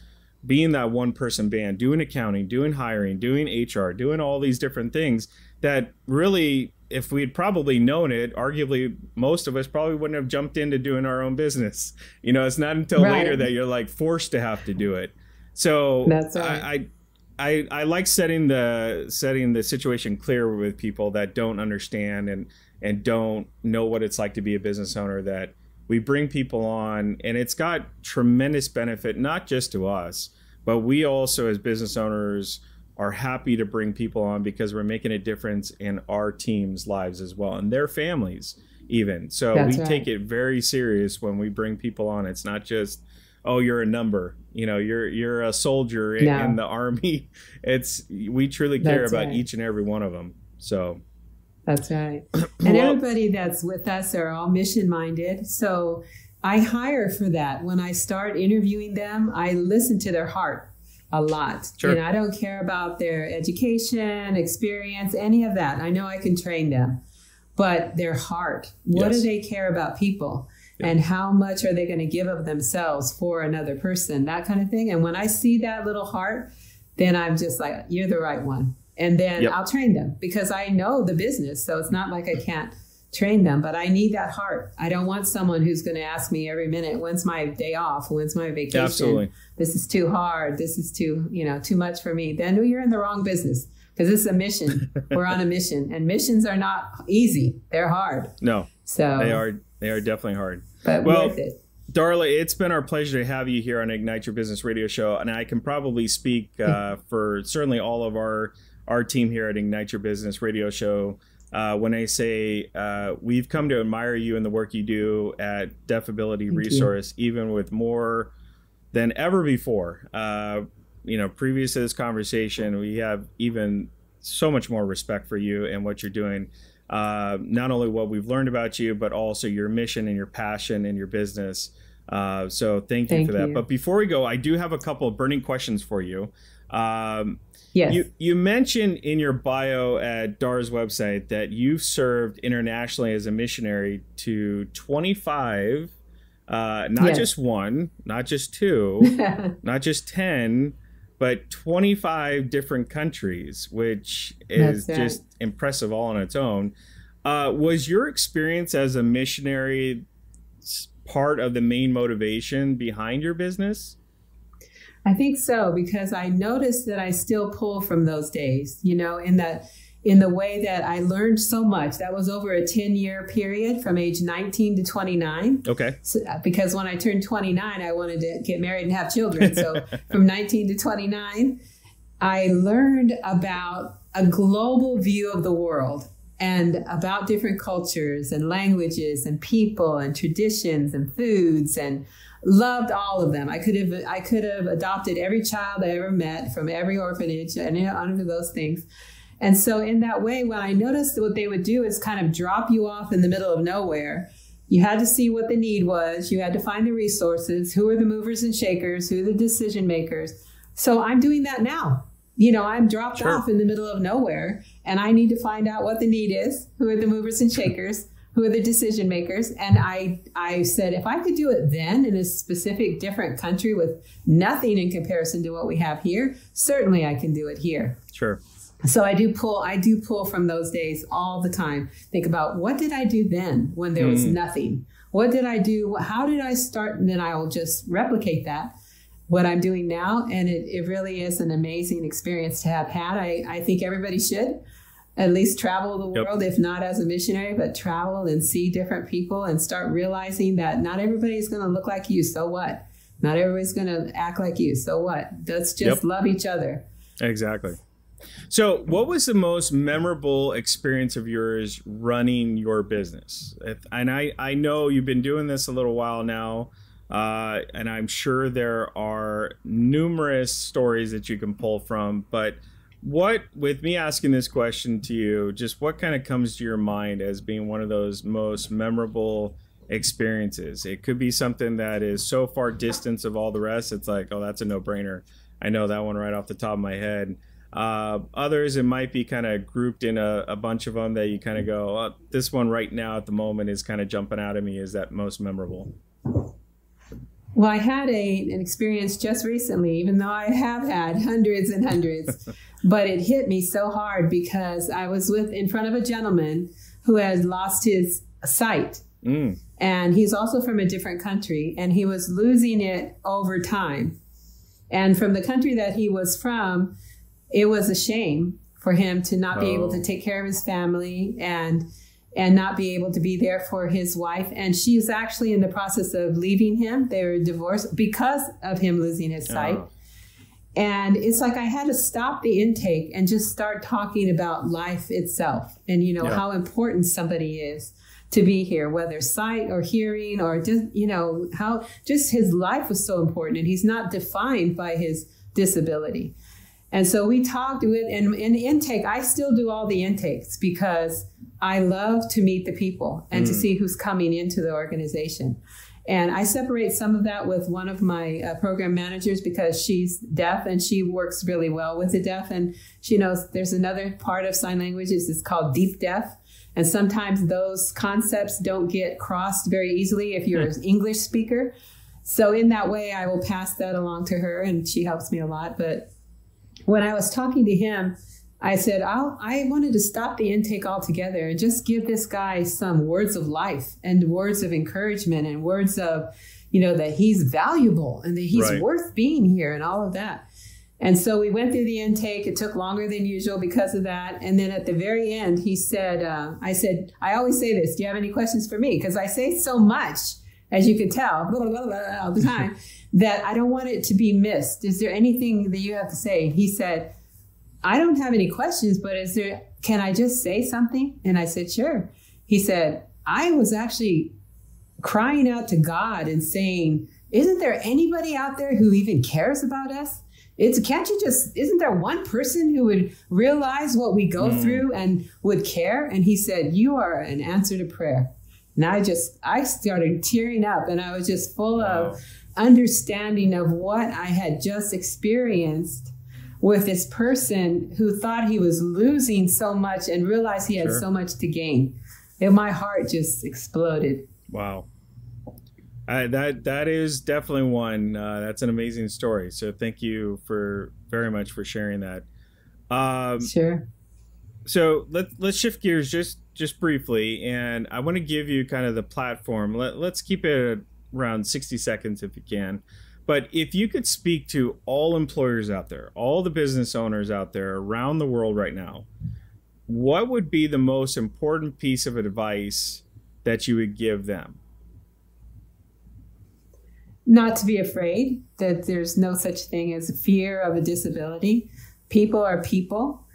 being that one person band, doing accounting, doing hiring, doing HR, doing all these different things that really, if we had probably known it, arguably most of us probably wouldn't have jumped into doing our own business. It's not until later that you're like forced to have to do it. So that's right. I like setting the situation clear with people that don't understand and don't know what it's like to be a business owner, that we bring people on, and it's got tremendous benefit, not just to us, but we also as business owners are happy to bring people on because we're making a difference in our team's lives as well, and their families even. So we take it very serious when we bring people on. It's not just, oh, you're a number, you're a soldier in the army. We truly care about each and every one of them. So that's right. And everybody that's with us are all mission minded. So I hire for that. When I start interviewing them, I listen to their heart a lot. Sure. I don't care about their education, experience, any of that. I know I can train them, but their heart, what do they care about people? And how much are they going to give of themselves for another person, that kind of thing. And when I see that little heart, then I'm just like, you're the right one. And then I'll train them because I know the business. So it's not like I can't train them, but I need that heart. I don't want someone who's going to ask me every minute, when's my day off? When's my vacation? Absolutely. This is too hard. This is too much for me. Then you're in the wrong business because it's a mission. We're on a mission, and missions are not easy. They're hard. No, so they are definitely hard. But worth it. Darla, it's been our pleasure to have you here on Ignite Your Business Radio Show. And I can probably speak for certainly all of our team here at Ignite Your Business Radio Show when I say we've come to admire you and the work you do at Deaf Ability Resource, even with more than ever before. Previous to this conversation, we have even so much more respect for you and what you're doing. Not only what we've learned about you, but also your mission and your passion in your business. So thank you for that. But before we go, I do have a couple of burning questions for you. Yes. You mentioned in your bio at DAR's website that you've served internationally as a missionary to 25, not just one, not just two, not just 10, but 25 different countries, which is just impressive all on its own. Was your experience as a missionary part of the main motivation behind your business? I think so, because I noticed that I still pull from those days, in in the way that I learned so much. That was over a 10-year period from age 19 to 29. Okay. So, because when I turned 29, I wanted to get married and have children. So from 19 to 29, I learned about a global view of the world and about different cultures and languages and people and traditions and foods, and loved all of them. I could have adopted every child I ever met from every orphanage and under those things. And so in that way, when I noticed that what they would do is kind of drop you off in the middle of nowhere, you had to see what the need was. You had to find the resources. Who are the movers and shakers? Who are the decision makers? So I'm doing that now. I'm dropped off in the middle of nowhere, and I need to find out what the need is. Who are the movers and shakers? Who are the decision makers? And I said, if I could do it then in a specific different country with nothing in comparison to what we have here, certainly I can do it here. Sure. So I do pull from those days all the time. Think about, what did I do then when there was nothing? What did I do? How did I start? And then I will just replicate that, what I'm doing now. And it really is an amazing experience to have had. I think everybody should at least travel the world, if not as a missionary, but travel and see different people and start realizing that not everybody's going to look like you. So what? Not everybody's going to act like you. So what? Let's just love each other. Exactly. So what was the most memorable experience of yours running your business? And I know you've been doing this a little while now, and I'm sure there are numerous stories that you can pull from. But with me asking this question to you, just what kind of comes to your mind as being one of those most memorable experiences? It could be something that is so far distance of all the rest. It's like, oh, that's a no-brainer. I know that one right off the top of my head. Others, it might be kind of grouped in a bunch of them that you kind of go, oh, this one right now at the moment is kind of jumping out at me as that most memorable. Well, I had an experience just recently, even though I have had hundreds and hundreds, but it hit me so hard because I was in front of a gentleman who had lost his sight. And he's also from a different country, and he was losing it over time. And from the country that he was from, it was a shame for him to not be able to take care of his family and not be able to be there for his wife. And she's actually in the process of leaving him. They were divorced because of him losing his sight. And it's like I had to stop the intake and just start talking about life itself and, how important somebody is to be here, whether sight or hearing or just, how just his life was so important. And he's not defined by his disability. And so we talked and in intake, I still do all the intakes because I love to meet the people and to see who's coming into the organization. And I separate some of that with one of my program managers because she's deaf and she works really well with the deaf. And she knows there's another part of sign language it's called deep deaf. And sometimes those concepts don't get crossed very easily if you're an English speaker. So in that way, I will pass that along to her and she helps me a lot. But when I was talking to him, I said, I wanted to stop the intake altogether and just give this guy some words of life and words of encouragement and words of, that he's valuable and that he's worth being here and all of that. And so we went through the intake. It took longer than usual because of that. And then at the very end, he said, I always say this, do you have any questions for me? Because I say so much, as you can tell, blah, blah, blah, all the time, that I don't want it to be missed. Is there anything that you have to say? He said, I don't have any questions, but can I just say something? And I said, sure. He said, I was actually crying out to God and saying, isn't there anybody out there who even cares about us? Isn't there one person who would realize what we go through and would care? And he said, you are an answer to prayer. And I started tearing up and I was just full of understanding of what I had just experienced with this person who thought he was losing so much and realized he had so much to gain. And my heart just exploded. Wow. That is definitely one. That's an amazing story. So thank you very much for sharing that. Sure. So let's shift gears just briefly, and I want to give you kind of the platform. Let's keep it around 60 seconds if you can. But if you could speak to all employers out there, all the business owners out there around the world right now, what would be the most important piece of advice that you would give them? Not to be afraid, that there's no such thing as fear of a disability. People are people,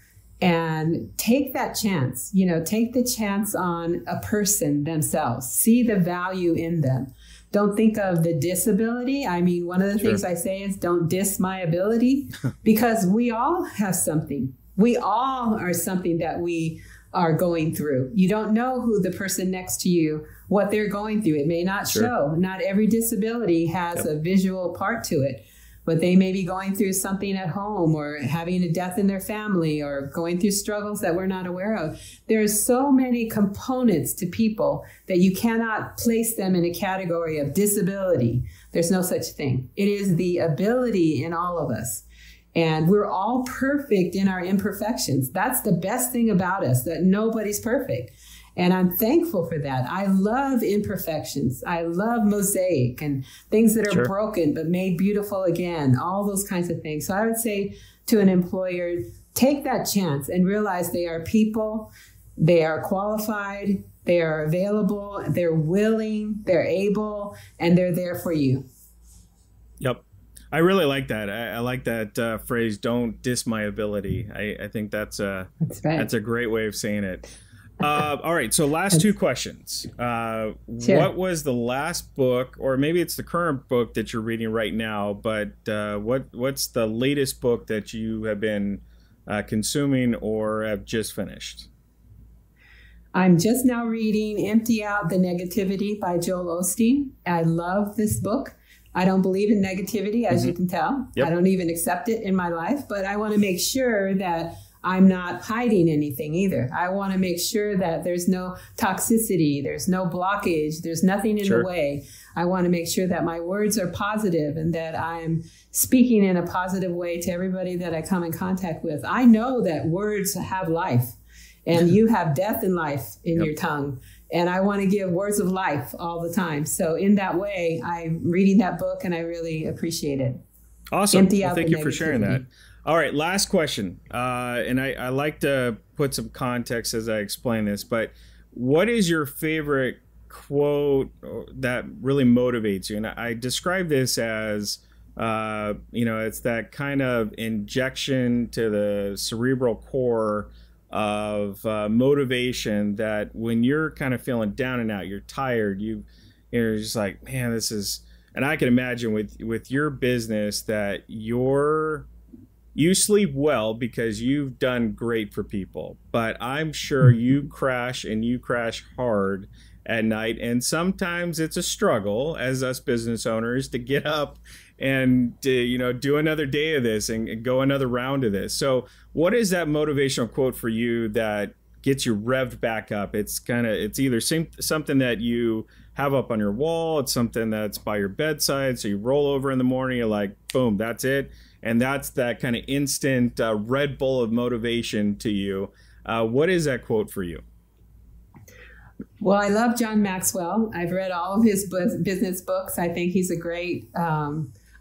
and take that chance. Take the chance on a person themselves. See the value in them. Don't think of the disability. I mean, one of the things I say is don't diss my ability, because we all have something. We all are something that we are going through. You don't know who the person next to you, what they're going through. It may not show. Not every disability has a visual part to it, but they may be going through something at home, or having a death in their family, or going through struggles that we're not aware of. There's so many components to people that you cannot place them in a category of disability. There's no such thing. It is the ability in all of us. And we're all perfect in our imperfections. That's the best thing about us, that nobody's perfect. And I'm thankful for that. I love imperfections. I love mosaic and things that are broken but made beautiful again, all those kinds of things. So I would say to an employer, take that chance and realize they are people, they are qualified, they are available, they're willing, they're able, and they're there for you. Yep. I really like that. I like that phrase, don't diss my ability. I think that's a great way of saying it. All right. So last two questions. What was the last book, or maybe it's the current book that you're reading right now, but what's the latest book that you have been consuming or have just finished? I'm just now reading Empty Out the Negativity by Joel Osteen. I love this book. I don't believe in negativity, as you can tell. I don't even accept it in my life, but I want to make sure that I'm not hiding anything either. I want to make sure that there's no toxicity, there's no blockage, there's nothing in the way. I want to make sure that my words are positive and that I'm speaking in a positive way to everybody that I come in contact with. I know that words have life, and you have death and life in your tongue. And I want to give words of life all the time. So in that way, I'm reading that book and I really appreciate it. Awesome. Well, thank you for sharing that. All right, last question. And I like to put some context as I explain this, but what is your favorite quote that really motivates you? And I describe this as, it's that kind of injection to the cerebral core of motivation, that when you're kind of feeling down and out, you're tired, you're just like, man, this is, and I can imagine with your business that you sleep well because you've done great for people, but I'm sure you crash, and you crash hard at night. And sometimes it's a struggle as us business owners to get up and to, do another day of this and go another round of this. So what is that motivational quote for you that gets you revved back up? It's either something that you have up on your wall. It's something that's by your bedside. So you roll over in the morning, you're like, boom, that's it. And that's that kind of instant Red Bull of motivation to you. What is that quote for you? Well, I love John Maxwell. I've read all of his business books. I think he's a great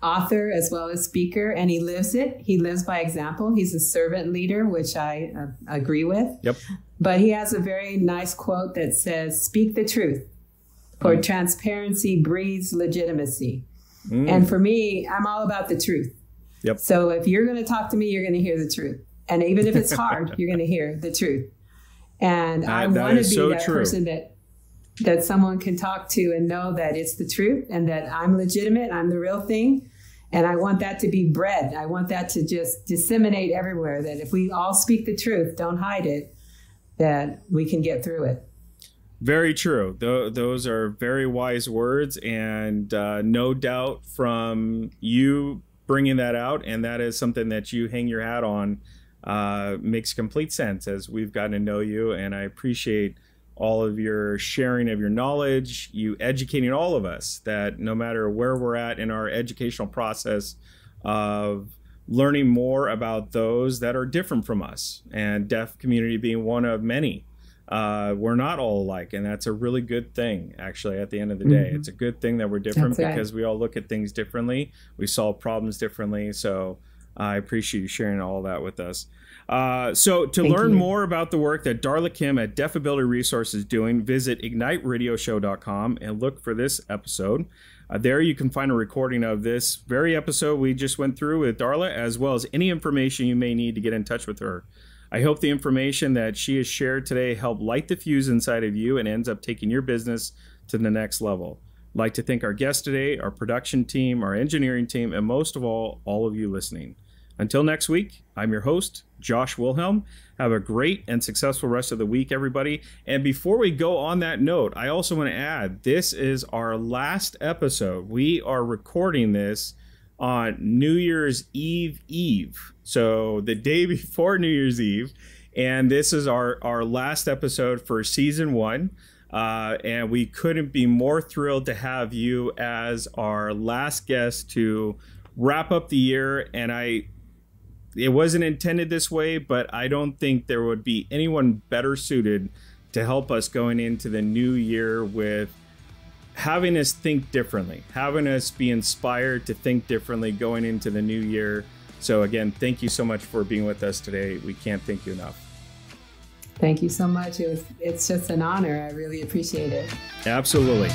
author as well as speaker, and he lives it. He lives by example. He's a servant leader, which I agree with. Yep. But he has a very nice quote that says, "Speak the truth, for transparency breeds legitimacy." And for me, I'm all about the truth. Yep. So if you're going to talk to me, you're going to hear the truth. And even if it's hard, you're going to hear the truth. And I want to be that person that someone can talk to and know that it's the truth and that I'm legitimate, I'm the real thing. And I want that to be bred. I want that to just disseminate everywhere, that if we all speak the truth, don't hide it, that we can get through it. Very true. Those are very wise words, and no doubt from you bringing that out, and that is something that you hang your hat on, makes complete sense as we've gotten to know you. And I appreciate all of your sharing of your knowledge, you educating all of us that no matter where we're at in our educational process of learning more about those that are different from us, and deaf community being one of many, we're not all alike. And that's a really good thing, actually, at the end of the day. It's a good thing that we're different, because we all look at things differently. We solve problems differently. So I appreciate you sharing all that with us. So to learn more about the work that Darla Kim at Deaf Ability Resources is doing, visit igniteradioshow.com and look for this episode. There you can find a recording of this very episode we just went through with Darla, as well as any information you may need to get in touch with her. I hope the information that she has shared today helped light the fuse inside of you and ends up taking your business to the next level. I'd like to thank our guest today, our production team, our engineering team, and most of all of you listening. Until next week, I'm your host, Josh Wilhelm. Have a great and successful rest of the week, everybody. And before we go on that note, I also want to add, this is our last episode. We are recording this on New Year's Eve. So the day before New Year's Eve. And this is our last episode for season 1. And we couldn't be more thrilled to have you as our last guest to wrap up the year. And it wasn't intended this way, but I don't think there would be anyone better suited to help us going into the new year with having us think differently, having us be inspired to think differently going into the new year. So again, thank you so much for being with us today. We can't thank you enough. Thank you so much. It's just an honor. I really appreciate it. Absolutely.